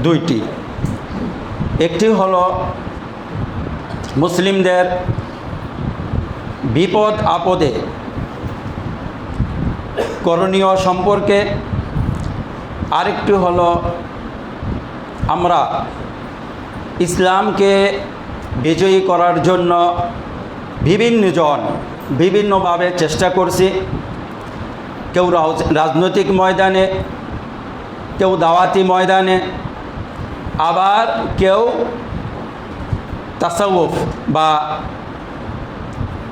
দুইটি। একটি হলো মুসলিমদের বিপদ আপদে করণীয় সম্পর্কে, আরেকটি হলো আমরা ইসলামকে বিজয়ী করার জন্য বিভিন্নজন বিভিন্নভাবে চেষ্টা করছি। কেউ রাজনৈতিক ময়দানে, কেউ দাওয়াতি ময়দানে, আবার কেউ তাসাউফ বা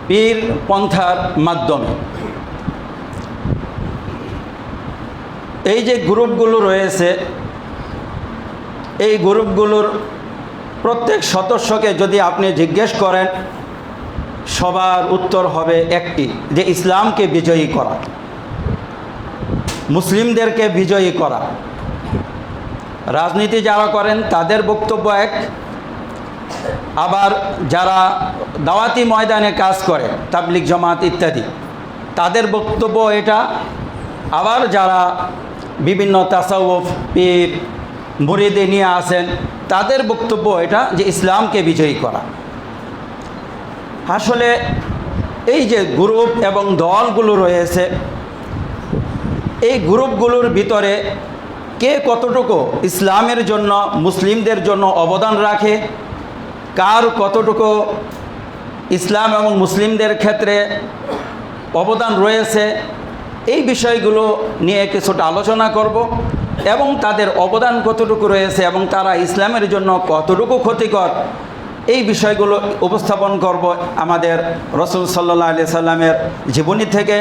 পীর পন্থার মাধ্যমে। এই যে গ্রুপগুলো রয়েছে, এই গ্রুপগুলোর প্রত্যেক সদস্যকে যদি আপনি জিজ্ঞেস করেন, সবার উত্তর হবে একটি, যে ইসলামকে বিজয়ী করা, মুসলিমদেরকে বিজয়ী করা। রাজনীতি যারা করেন তাদের বক্তব্য এক, আবার যারা দাওয়াতি ময়দানে কাজ করে, তাবলিগ জামাত ইত্যাদি, তাদের বক্তব্য এটা। আবার যারা বিভিন্ন তাসাউফ পীর মুরিদে নিয়ে আসেন, তাদের বক্তব্য এটা, যে ইসলামকে বিজয়ী করা। আসলে এই যে গ্রুপ এবং দলগুলো রয়েছে, এই গ্রুপগুলোর ভিতরে কে কতটুকু ইসলামের জন্য, মুসলিমদের জন্য অবদান রাখে, কার কতটুকু ইসলাম এবং মুসলিমদের ক্ষেত্রে অবদান রয়েছে, এই বিষয়গুলো নিয়ে কিছুটা আলোচনা করব এবং তাদের অবদান কতটুকু রয়েছে এবং তারা ইসলামের জন্য কতটুকু ক্ষতিকর, এই বিষয়গুলো উপস্থাপন করব আমাদের রাসূল সাল্লাল্লাহু আলাইহি সাল্লামের জীবনী থেকে,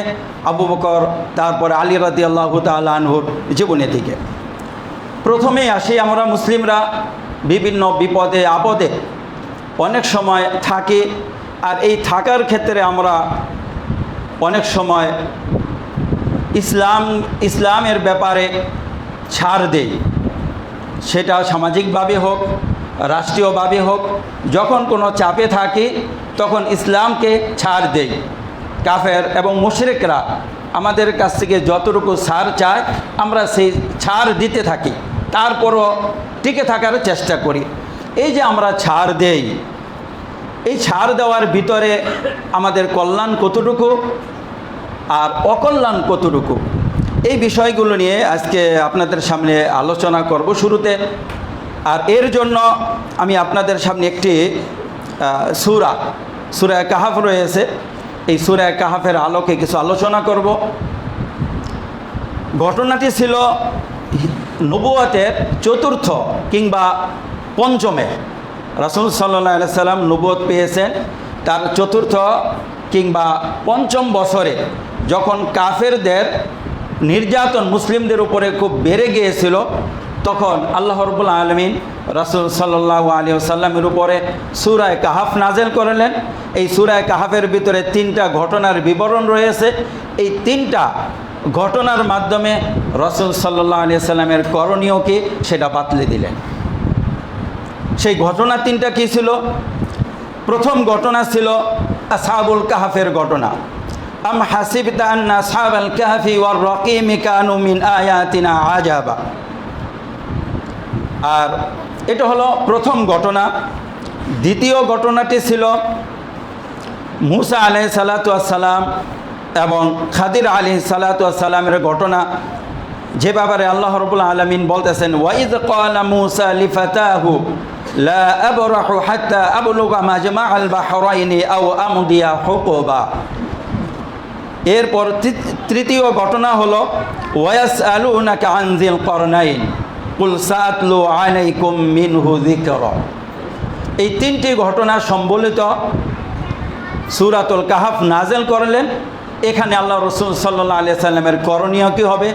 আবু বকর, তারপরে আলী রাদিয়াল্লাহু তাআলা আনহুর জীবনী থেকে। প্রথমেই আসি, আমরা মুসলিমরা বিভিন্ন বিপদে আপদে অনেক সময় থাকি, আর এই থাকার ক্ষেত্রে আমরা অনেক সময় ইসলামের ব্যাপারে ছাড় দেই। সেটা সামাজিকভাবে হোক, রাষ্ট্রীয়ভাবে হোক, যখন কোনো চাপে থাকি তখন ইসলামকে ছাড় দেই। কাফের এবং মুশরিকরা আমাদের কাছ থেকে যতটুকু ছাড় চায়, আমরা সেই ছাড় দিতে থাকি, তারপরও টিকে থাকার চেষ্টা করি। এই যে আমরা ছাড় দেই, এই ছাড় দেওয়ার ভিতরে আমাদের কল্যাণ কতটুকু আর অকল্যাণ কতটুকু, এই বিষয়গুলো নিয়ে আজকে আপনাদের সামনে আলোচনা করব শুরুতে। আর এর জন্য আমি আপনাদের সামনে একটি সূরা কাহাফ রয়েছে, এই সূরা কাহাফের আলোকে কিছু আলোচনা করব। ঘটনাটি ছিল নবুয়তের চতুর্থ কিংবা পঞ্চমে। রাসূল সাল্লাল্লাহু আলাইহি সাল্লাম নবুয়ত পেয়েছেন তার চতুর্থ কিংবা পঞ্চম বছরে, যখন কাফেরদের নির্যাতন মুসলিমদের উপরে খুব বেড়ে গিয়েছিল, তখন আল্লাহ রাব্বুল আলামিন রাসূল সাল্লাল্লাহু আলাইহি ওয়াসাল্লামের উপরে সূরা কাহাফ নাযিল করলেন। এই সূরা কাহাফের ভিতরে তিনটা ঘটনার বিবরণ রয়েছে। এই তিনটা ঘটনার মাধ্যমে রাসূল সাল্লাল্লাহু আলাইহি ওয়াসাল্লামের করণীয় কি সেটা বাতলে দিলেন। সেই ঘটনা তিনটা কি ছিল? প্রথম ঘটনা ছিল আসহাবুল কাহাফের ঘটনা। আম হাসিবতা আন্না আসহাবাল কাহফি ওয়ার রাকিম কানু মিন আয়াতিনা আজাবা। আর এটা হলো প্রথম ঘটনা। দ্বিতীয় ঘটনাটি ছিল মুসা আলাইহিস সালাতু ওয়াস সালাম এবং খাদির আলাইহিস সালাতু ওয়াস সালামের ঘটনা, যে ব্যাপারে আল্লাহ রাব্বুল আলামিন বলতেছেন, ওয়াইদ ক্বালা মুসা লিফাতাহু লা আবরাহু হাত্তা আবলুগা মাজমাআল বাহরাইনি আও আমদিয়া হুকুবা। এরপর তৃতীয় ঘটনা হলো ওয়াসআলুনাকা আন যিল করনাইন কুল সাআতলু আলাইকুম মিনহু যিকরা। এই তিনটি ঘটনা সম্বলিত সূরাতুল কাহাফ নাযিল করলেন। এখানে আল্লাহ রাসূল সাল্লাল্লাহু আলাইহি সাল্লামের করণীয় কী হবে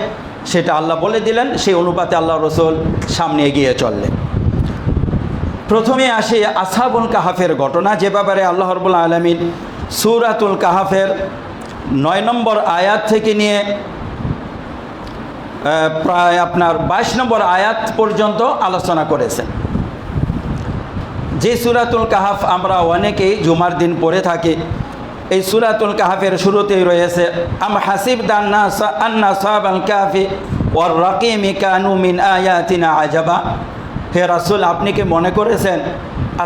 সেটা আল্লাহ বলে দিলেন। সেই অনুপাতে আল্লাহ রাসূল সামনে এগিয়ে চললেন। প্রথমে আসে আসহাবুল কাহাফের ঘটনা, যে ব্যাপারে আল্লাহ রাব্বুল আলামিন সূরাতুল কাহাফের 9 নম্বর আয়াত থেকে নিয়ে প্রায় আপনার 22 নম্বর আয়াত পর্যন্ত আলোচনা করেছেন। যে সূরাতুল কাহাফ আমরা অনেকেই জুমার দিন পড়ে থাকি, এই সূরাতুল কাহাফের শুরুতেই রয়েছে আম হাসিবতা আন্না আসহাবাল কাহফি ওয়ার রাকিম কানু মিন আয়াতিনা আজাবা। হে রাসূল, আপনি কি মনে করেছেন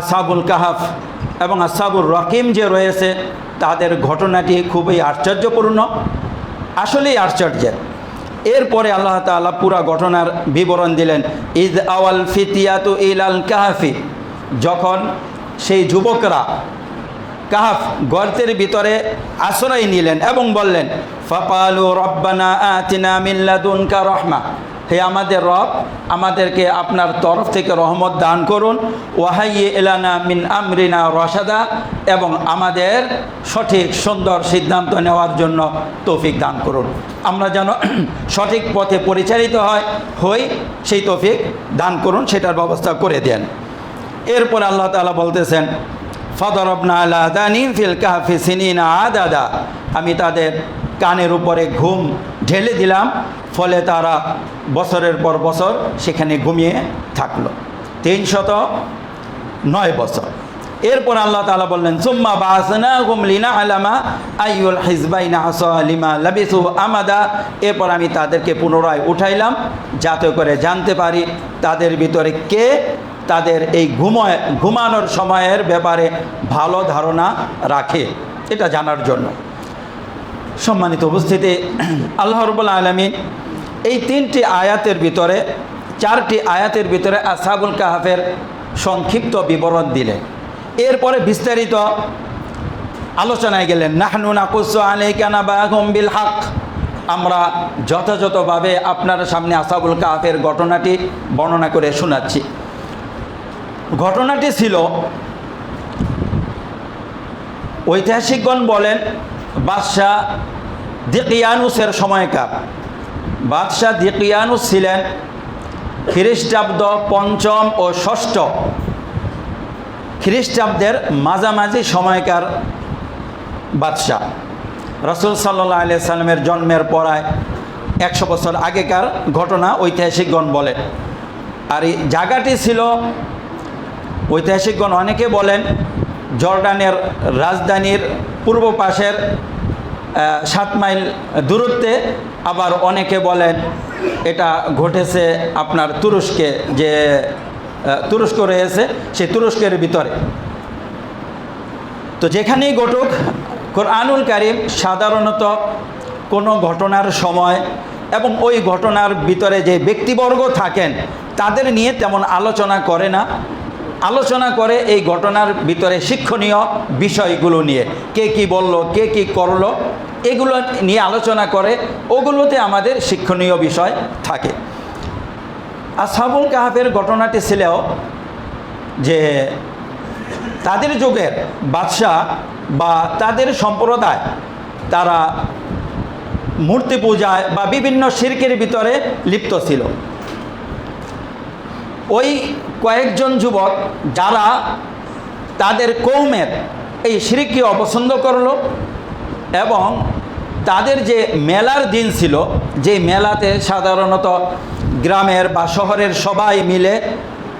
আসহাবুল কাহাফ এবং আসহাবুর রকিম যে রয়েছে তাদের ঘটনাটি খুবই আশ্চর্যপূর্ণ? আসলেই আশ্চর্যের। এরপরে আল্লাহ তাআলা পুরা ঘটনার বিবরণ দিলেন। ইদ আওয়াল ফিতিয়াতু ইলাল কাহাফি, যখন সেই যুবকরা কাহাফ গর্তের ভিতরে আশ্রয় নিলেন এবং বললেন, ফাকালু রব্বানা আতিনা মিন লাদুনকা রাহমা, হে আমাদের রব, আমাদেরকে আপনার তরফ থেকে রহমত দান করুন, ওয়াহাইয়ে এলানা মিন আমরিনা রশাদা, এবং আমাদের সঠিক সুন্দর সিদ্ধান্ত নেওয়ার জন্য তৌফিক দান করুন, আমরা যেন সঠিক পথে পরিচালিত হই সেই তৌফিক দান করুন, সেটার ব্যবস্থা করে দেন। এরপর আল্লাহ তাআলা বলতেছেন, ফাদরাবনা আলা আযানিহিম ফিল কাহফি সিনিনা আদাদা, আমি তাদের কানের উপরে ঘুম ঢেলে দিলাম, ফলে তারা বছরের পর বছর সেখানে ঘুমিয়ে থাকলো, 309 বছর। এরপর আল্লাহ তাআলা বললেন, সুম্মা বাআসনাহুম লিনা'লামা আইয়ুল হিজবাইনি আহসা লিমা লাবিসু আমাদা, এরপর আমি তাদেরকে পুনরায় উঠাইলাম যাতে করে জানতে পারি তাদের ভিতরে কে তাদের এই ঘুমানোর সময়ের ব্যাপারে ভালো ধারণা রাখে, এটা জানার জন্য। সম্মানিত উপস্থিতি, আল্লাহ রাব্বুল আলামিন এই 3টি আয়াতের ভিতরে 4টি আয়াতের ভিতরে আসহাবুল কাহাফের সংক্ষিপ্ত বিবরণ দিলেন। এরপরে বিস্তারিত আলোচনায় গেলেন। নাহনু নাকুসু আলাইকা নাবাহুম বিল হক, আমরা যথাযথভাবে আপনার সামনে আসহাবুল কাহাফের ঘটনাটি বর্ণনা করে শোনাচ্ছি। ঘটনাটি ছিল, ঐতিহাসিকগণ বলেন, বাদশাহ দিকিয়ানুসের সময়কার। বাদশাহ দিকিয়ানুস ছিলেন খ্রিস্টাব্দ 5ম ও 6ষ্ঠ খ্রিস্টাব্দের মাঝামাঝি সময়কার বাদশাহ। রাসূল সাল্লাল্লাহু আলাইহি সাল্লামের জন্মের প্রায় 100 বছর আগেকার ঘটনা ঐতিহাসিকগণ বলেন। আর এই জায়গাটি ছিল, ঐতিহাসিকগণ অনেকে বলেন জর্ডানের রাজধানীর পূর্ব পাশের 7 মাইল দূরত্বে, আবার অনেকে বলেন এটা ঘটেছে আপনার তুরস্কে, যে তুরস্ক রয়েছে সেই তুরস্কের ভিতরে। তো যেখানেই ঘটুক, কোরআনুল কারীম সাধারণত কোনো ঘটনার সময় এবং ওই ঘটনার ভিতরে যে ব্যক্তিবর্গ থাকেন তাদের নিয়ে তেমন আলোচনা করে না, আলোচনা করে এই ঘটনার ভিতরে শিক্ষণীয় বিষয়গুলো নিয়ে, কে কি বলল, কে কি করলো, এগুলো নিয়ে আলোচনা করে, ওগুলোতে আমাদের শিক্ষণীয় বিষয় থাকে। আসহাবুল কাহাফের ঘটনাটি ছিল যে তাদের যুগের বাদশাহ বা তাদের সম্প্রদায়, তারা মূর্তি পূজায় বা বিভিন্ন শিরকের ভিতরে লিপ্ত ছিল। ওই কয়েকজন যুবক যারা তাদের কৌমের এই শিরককে অপছন্দ করলো এবং তাদের যে মেলার দিন ছিল, যে মেলাতে সাধারণত গ্রামের বা শহরের সবাই মিলে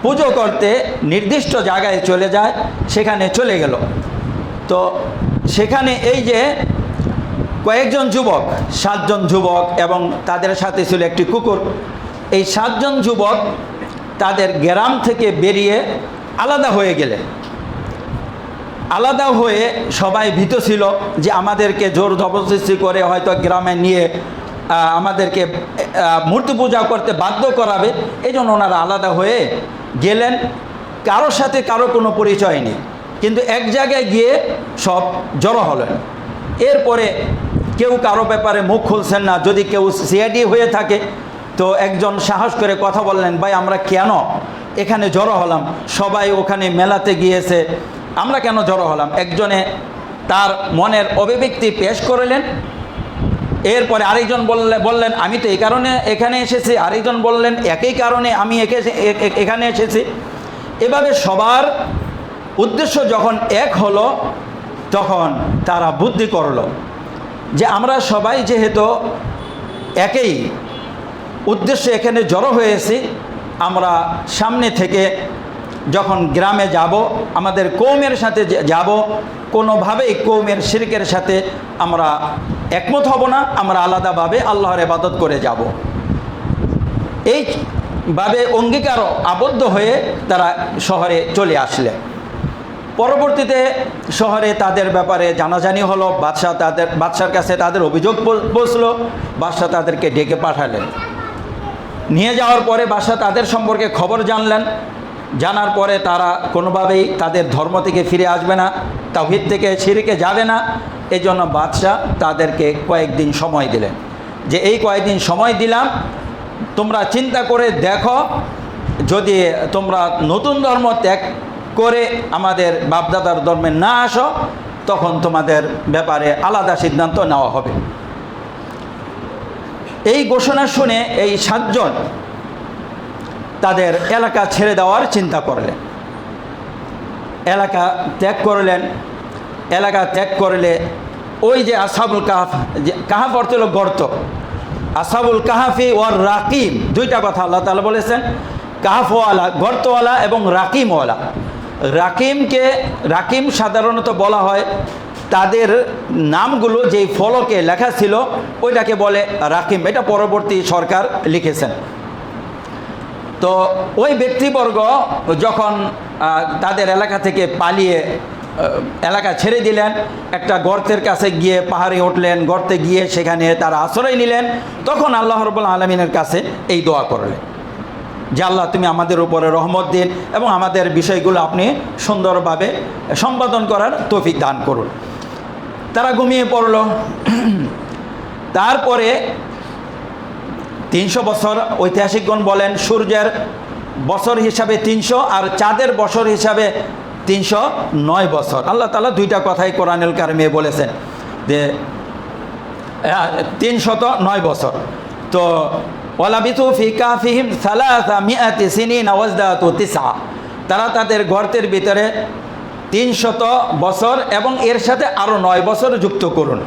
পুজো করতে নির্দিষ্ট জায়গায় চলে যায়, সেখানে চলে গেল। তো সেখানে এই যে কয়েকজন যুবক, 7 জন যুবক এবং তাদের সাথে ছিল একটি কুকুর, এই 7 জন যুবক তাদের গ্রাম থেকে বেরিয়ে আলাদা হয়ে গেলেন। আলাদা হয়ে সবাই ভীত ছিল যে আমাদেরকে জোর জবরদস্তি করে হয়তো গ্রামে নিয়ে আমাদেরকে মূর্তি পূজা করতে বাধ্য করাবে, এই জন্য ওনারা আলাদা হয়ে গেলেন। কারোর সাথে কারো কোনো পরিচয় নেই, কিন্তু এক জায়গায় গিয়ে সব জড়ো হলেন। এরপরে কেউ কারো ব্যাপারে মুখ খুলছেন না, যদি কেউ সিআইডি হয়ে থাকে তো একজন সাহস করে কথা বললেন, ভাই আমরা কেন এখানে জড়ো হলাম, সবাই ওখানে মেলাতে গিয়েছে, আমরা কেন জড়ো হলাম? একজনে তার মনের অভিব্যক্তি পেশ করলেন। এরপরে আরেকজন বললেন আমি তো এই কারণে এখানে এসেছি, আরেকজন বললেন একই কারণে আমি এখানে এসেছি। এভাবে সবার উদ্দেশ্য যখন এক হলো, তখন তারা বুদ্ধি করলো যে আমরা সবাই যেহেতু একই উদ্দেশ্যে এখানে জড়ো হয়েছি, আমরা সামনে থেকে যখন গ্রামে যাব, আমাদের কৌমের সাথে যাব, কোনোভাবেই কৌমের শিরকের সাথে আমরা একমত হব না, আমরা আলাদাভাবে আল্লাহর ইবাদত করে যাব। এই ভাবে অঙ্গীকার আবদ্ধ হয়ে তারা শহরে চলে আসলেন। পরবর্তীতে শহরে তাদের ব্যাপারে জানাজানি হলো, বাদশার কাছে তাদের অভিযোগ পৌঁছলো। বাদশা তাদেরকে ডেকে পাঠালেন। নিয়ে যাওয়ার পরে বাদশা তাদের সম্পর্কে খবর জানলেন। জানার পরে তারা কোনোভাবেই তাদের ধর্ম থেকে ফিরে আসবে না, তাওহীদ থেকে শিরকে যাবে না। এই জন্য বাদশা তাদেরকে কয়েকদিন সময় দিলেন, যে এই কয়েকদিন সময় দিলাম, তোমরা চিন্তা করে দেখো, যদি তোমরা নতুন ধর্ম ত্যাগ করে আমাদের বাপদাদার ধর্মে না আসো, তখন তোমাদের ব্যাপারে আলাদা সিদ্ধান্ত নেওয়া হবে। এই ঘোষণা শুনে এই 7 জন তাদের এলাকা ছেড়ে দেওয়ার চিন্তা করলেন, এলাকা ত্যাগ করলেন। এলাকা ত্যাগ করলে ওই যে আসহাবুল কাহাফ, যে কাহাফ অর্থ হলো গর্ত, আসহাবুল কাহাফি ওয়ার রাকিম, দুইটা কথা আল্লাহ তাআলা বলেছেন, কাহাফওয়ালা গর্তওয়ালা এবং রাকিমওয়ালা। রাকিম সাধারণত বলা হয় তাদের নামগুলো যেই ফলকে লেখা ছিল ওইটাকে বলে রাকিম, এটা পরবর্তী সরকার লিখেছেন। তো ওই ব্যক্তিবর্গ যখন তাদের এলাকা থেকে পালিয়ে এলাকা ছেড়ে দিলেন, একটা গর্তের কাছে গিয়ে পাহাড়ে উঠলেন, গর্তে গিয়ে সেখানে তারা আশ্রয় নিলেন। তখন আল্লাহ রাব্বুল আলামিনের কাছে এই দোয়া করলেন যে আল্লাহ তুমি আমাদের উপরে রহমত দিন এবং আমাদের বিষয়গুলো আপনি সুন্দরভাবে সম্পাদন করার তৌফিক দান করুন। তারা ঘুমিয়ে পড়ল। তারপরে 300 বছর, ঐতিহাসিকগণ বলেন সূর্যের বছর হিসাবে 300 আর চাঁদের বছর হিসাবে 309 বছর। আল্লাহ তাআলা দুইটা কথাই কোরআনুল কারিমে বলেছেন যে 309 বছর। তো ওয়ালাবিথু ফি কাফিহিম 300 সিনিন ওয়াজদাতু 9, তারা তাদের গর্তের ভিতরে 300 বছর এবং এর সাথে আরও 9 বছর যুক্ত করুন,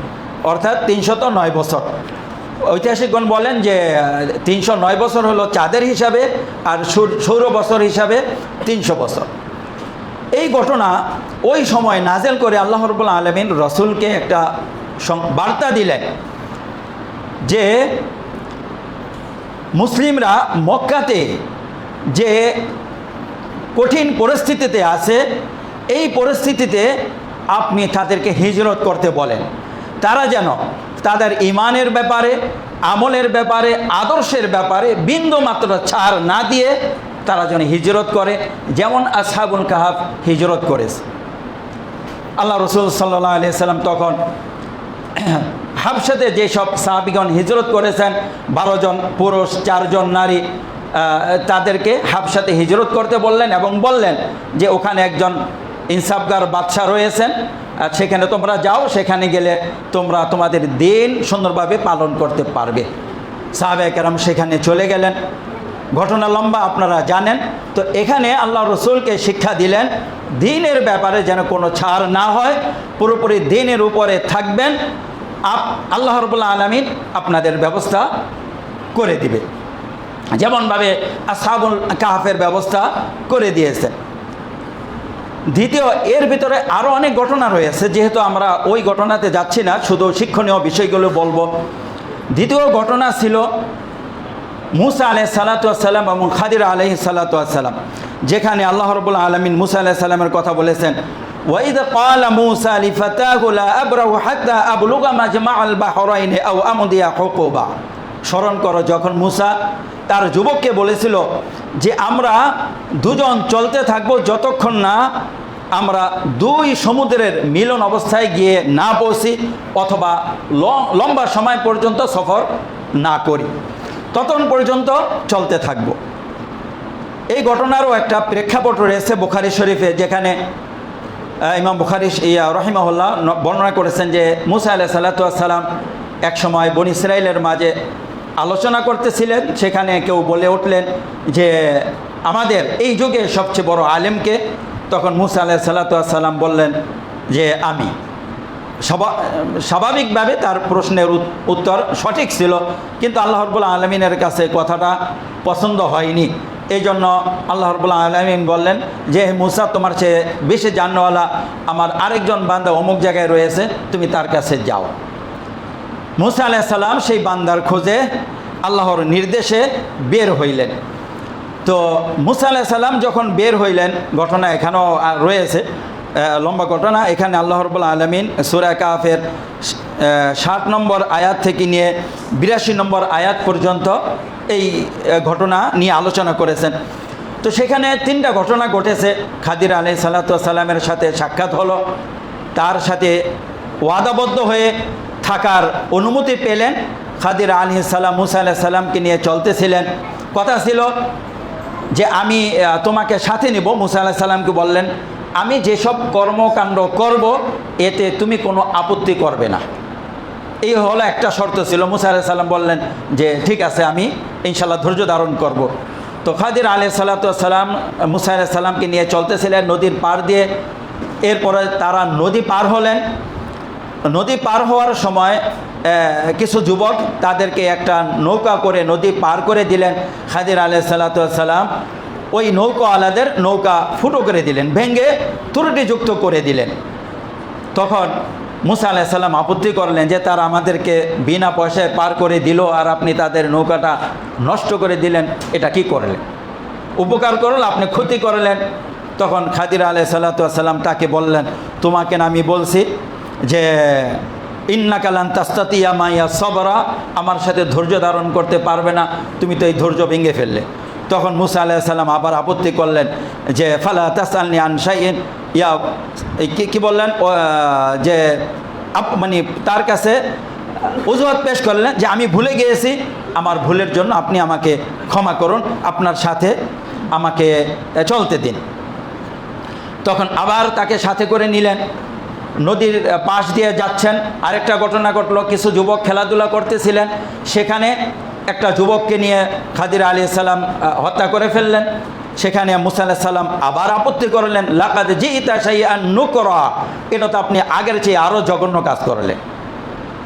অর্থাৎ 309 বছর। ঐতিহাসিকগণ বলেন যে 309 বছর হলো চাঁদের হিসাবে আর সৌর বছর হিসাবে 300 বছর। এই ঘটনা ওই সময় নাজেল করে আল্লাহ রাব্বুল আলামিন রসুলকে একটা বার্তা দিলেন যে মুসলিমরা মক্কাতে যে কঠিন পরিস্থিতিতে আছে, এই পরিস্থিতিতে আপনি তাদেরকে হিজরত করতে বলেন। তারা যেন তাদের ঈমানের ব্যাপারে, আমলের ব্যাপারে, আদর্শের ব্যাপারে বিন্দুমাত্র ছাড় না দিয়ে তারা যেন হিজরত করে, যেমন আসহাবুল কাহাফ হিজরত করেছে। আল্লাহ রসুল সাল্লাল্লাহু আলাইহি সাল্লাম তখন হাবশাতে যেসব সাহাবীগণ হিজরত করেছেন, 12 জন পুরুষ 4 জন নারী, তাদেরকে হাবশাতে হিজরত করতে বললেন এবং বললেন যে ওখানে একজন ইনসাফগার বাদশা রয়েছেন, সেখানে তোমরা যাও, সেখানে গেলে তোমরা তোমাদের দিন সুন্দরভাবে পালন করতে পারবে। সাহাবায়ে কেরাম সেখানে চলে গেলেন। ঘটনা লম্বা, আপনারা জানেন। তো এখানে আল্লাহ রসুলকে শিক্ষা দিলেন দ্বীনের ব্যাপারে যেন কোনো ছাড় না হয়, পুরোপুরি দ্বীনের উপরে থাকবেন, আল্লাহ রাব্বুল আলামিন আপনাদের ব্যবস্থা করে দিবে, যেমনভাবে আসহাবুল কাহাফের ব্যবস্থা করে দিয়েছে। দ্বিতীয়, এর ভিতরে আরও অনেক ঘটনা রয়েছে, যেহেতু আমরা ওই ঘটনাতে যাচ্ছি না, শুধু শিক্ষণীয় বিষয়গুলো বলবো। দ্বিতীয় ঘটনা ছিল মুসা আলাইহিস সালাতু ওয়াস সালাম এবং খাদির আলাইহিস সালাতু ওয়াস সালাম, যেখানে আল্লাহ রাব্বুল আলামিন মুসা আলাইহিস সালামের কথা বলেছেন, ওয়াইদ ক্বালা মুসা লিফাতাহু লা আবরাহু হাত্তা আবলুগা মাজমাআল বাহরাইন আও আমদিয়া হুকুবা। স্মরণ করো, যখন মুসা তার যুবককে বলেছিল যে আমরা দুজন চলতে থাকবো যতক্ষণ না আমরা 2 সমুদ্রের মিলন অবস্থায় গিয়ে না পৌঁছি অথবা লম্বা সময় পর্যন্ত সফর না করি, ততক্ষণ পর্যন্ত চলতে থাকব। এই ঘটনারও একটা প্রেক্ষাপট রয়েছে বুখারী শরীফে, যেখানে ইমাম বুখারী রহিমাহুল্লাহ বর্ণনা করেছেন যে মুসা আলাইহিস সালাতু ওয়াস সালাম এক সময় বনী ইসরাইলের মাঝে আলোচনা করতেছিলেন। সেখানে কেউ বলে উঠলেন যে আমাদের এই যুগে সবচেয়ে বড় আলেমকে? তখন মুসা আলাইহিস সালাতু ওয়াস সালাম বললেন যে আমি। স্বাভাবিকভাবে তার প্রশ্নের উত্তর সঠিক ছিল, কিন্তু আল্লাহ রাব্বুল আলামিনের কাছে কথাটা পছন্দ হয়নি। এই জন্য আল্লাহ রাব্বুল আলামিন বললেন যে মুসা, তোমার চেয়ে বেশি জাননেওয়ালা আমার আরেকজন বান্দা অমুক জায়গায় রয়েছে, তুমি তার কাছে যাও। মুসা আলাইহিস সালাম সেই বান্দার খোঁজে আল্লাহর নির্দেশে বের হইলেন। তো মুসা আলাইহিস সালাম যখন বের হইলেন, ঘটনা এখানেও রয়েছে, লম্বা ঘটনা। এখানে আল্লাহ রাব্বুল আলামিন সূরা কাফের 60 নম্বর আয়াত থেকে নিয়ে 82 নম্বর আয়াত পর্যন্ত এই ঘটনা নিয়ে আলোচনা করেছেন। তো সেখানে 3টা ঘটনা ঘটেছে। খাদির আলাইহিস সালামের সাথে সাক্ষাৎ হলো, তার সাথে ওয়াদাবদ্ধ হয়ে থাকার অনুমতি পেলেন। খাদির আলাইহিস সালাম মুসা আলাইহিস সালামকে নিয়ে চলতেছিলেন, কথা ছিল যে আমি তোমাকে সাথে নিব। মুসা আলাইহিস সালামকে বললেন, আমি যেসব কর্মকাণ্ড করব এতে তুমি কোনো আপত্তি করবে না। এই হলো একটা শর্ত ছিল। মুসা আলাইহিস সালাম বললেন যে ঠিক আছে, আমি ইনশাআল্লাহ ধৈর্য ধারণ করব। তো খাদির আলাইহিস সালাম মুসা আলাইহিস সালামকে নিয়ে চলতেছিলেন নদীর পার দিয়ে। এরপরে তারা নদী পার হলেন। নদী পার হওয়ার সময় কিছু যুবক তাদেরকে একটা নৌকা করে নদী পার করে দিলেন। খাদির আলাইহিস সালাম ওই নৌকাওয়ালাদের নৌকা ফুটো করে দিলেন, ভেঙে ত্রুটিযুক্ত করে দিলেন। তখন মুসা আলাইহিস সালাম আপত্তি করলেন যে তারা আমাদেরকে বিনা পয়সায় পার করে দিল, আর আপনি তাদের নৌকাটা নষ্ট করে দিলেন, এটা কি করলেন? উপকার করল, আপনি ক্ষতি করলেন। তখন খাদির আলাইহিস সালাম তাকে বললেন, তোমাকে না আমি বলছি যে ইন্নাকা লান তাস্তাতিয়া মাইয়া সবরা, আমার সাথে ধৈর্য ধারণ করতে পারবে না, তুমি তো এই ধৈর্য ভেঙে ফেললে। তখন মুসা আলাইহিস সালাম আবার আপত্তি করলেন যে ফালা তাসআলনি আন শাইইন, ইয়া কি বললেন যে মানে তার কাছে অজুহাত পেশ করলেন যে আমি ভুলে গিয়েছি, আমার ভুলের জন্য আপনি আমাকে ক্ষমা করুন, আপনার সাথে আমাকে চলতে দিন। তখন আবার তাকে সাথে করে নিলেন, নদীর পাশ দিয়ে যাচ্ছেন। আরেকটা ঘটনা ঘটলো, কিছু যুবক খেলাধুলা করতেছিলেন, সেখানে একটা যুবককে নিয়ে খাদির আলাইহিস সালাম হত্যা করে ফেললেন। সেখানে মুসা আলাইহিস সালাম আবার আপত্তি করলেন, লাকাদ জিইতা শাইআন নুকরা, এটা তো আপনি আগের চেয়ে আরও জঘন্য কাজ করলেন।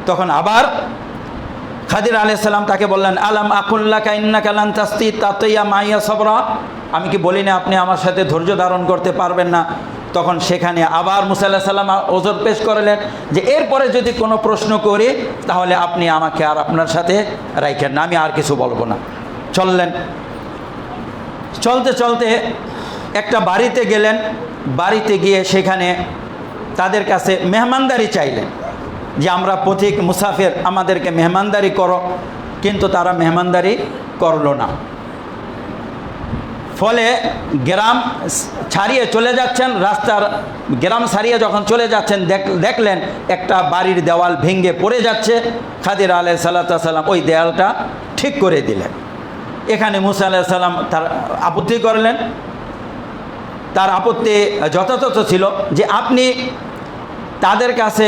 তখন আবার খাদির আলাইহিস সালাম তাকে বললেন, আলাম আকুল লাকা ইন্নাকা লান তাস্তিয়া মাইয়া সবরা, আমি কি বলি না আপনি আমার সাথে ধৈর্য ধারণ করতে পারবেন না? তখন সেখানে আবার মুসা আলাইহিস সালাম ওজর পেশ করলেন যে এরপরে যদি কোনো প্রশ্ন করি তাহলে আপনি আমাকে আর আপনার সাথে রাখেন না, আমি আর কিছু বলবো না। চললেন, চলতে চলতে একটা বাড়িতে গেলেন। বাড়িতে গিয়ে সেখানে তাদের কাছে মেহমানদারি চাইলেন যে আমরা পথিক মুসাফির, আমাদেরকে মেহমানদারি করো, কিন্তু তারা মেহমানদারি করলো না। ফলে গ্রাম ছাড়িয়ে চলে যাচ্ছেন, রাস্তার গ্রাম ছাড়িয়ে যখন চলে যাচ্ছেন দেখলেন একটা বাড়ির দেওয়াল ভেঙে পড়ে যাচ্ছে। খাদির আলাইহিস সালাম ওই দেওয়ালটা ঠিক করে দিলেন। এখানে মুসা আলাইহিস সালাম তার আপত্তি করলেন। তার আপত্তি যথাযথ ছিল যে আপনি তাদের কাছে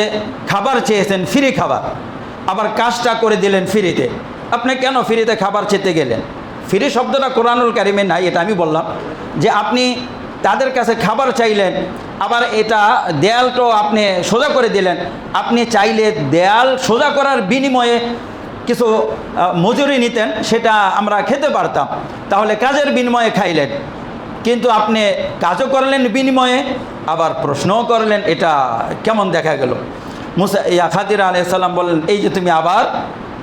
খাবার চেয়েছেন, ফ্রি খাবার, আবার কাজটা করে দিলেন ফ্রিতে। আপনি কেন ফ্রিতে খাবার চেতে গেলেন? ফ্রি শব্দটা কোরআনুল কারিমে নাই, এটা আমি বললাম যে আপনি তাদের কাছে খাবার চাইলেন, আবার এটা দেয়ালটাও আপনি সোজা করে দিলেন। আপনি চাইলে দেয়াল সোজা করার বিনিময়ে কিছু মজুরি নিতেন, সেটা আমরা খেতে পারতাম, তাহলে কাজের বিনিময়ে খাইলেন। কিন্তু আপনি কাজও করলেন বিনিময়ে, আবার প্রশ্নও করলেন, এটা কেমন দেখা গেল? খাদির আলাইহিস সালাম বললেন, এই যে তুমি আবার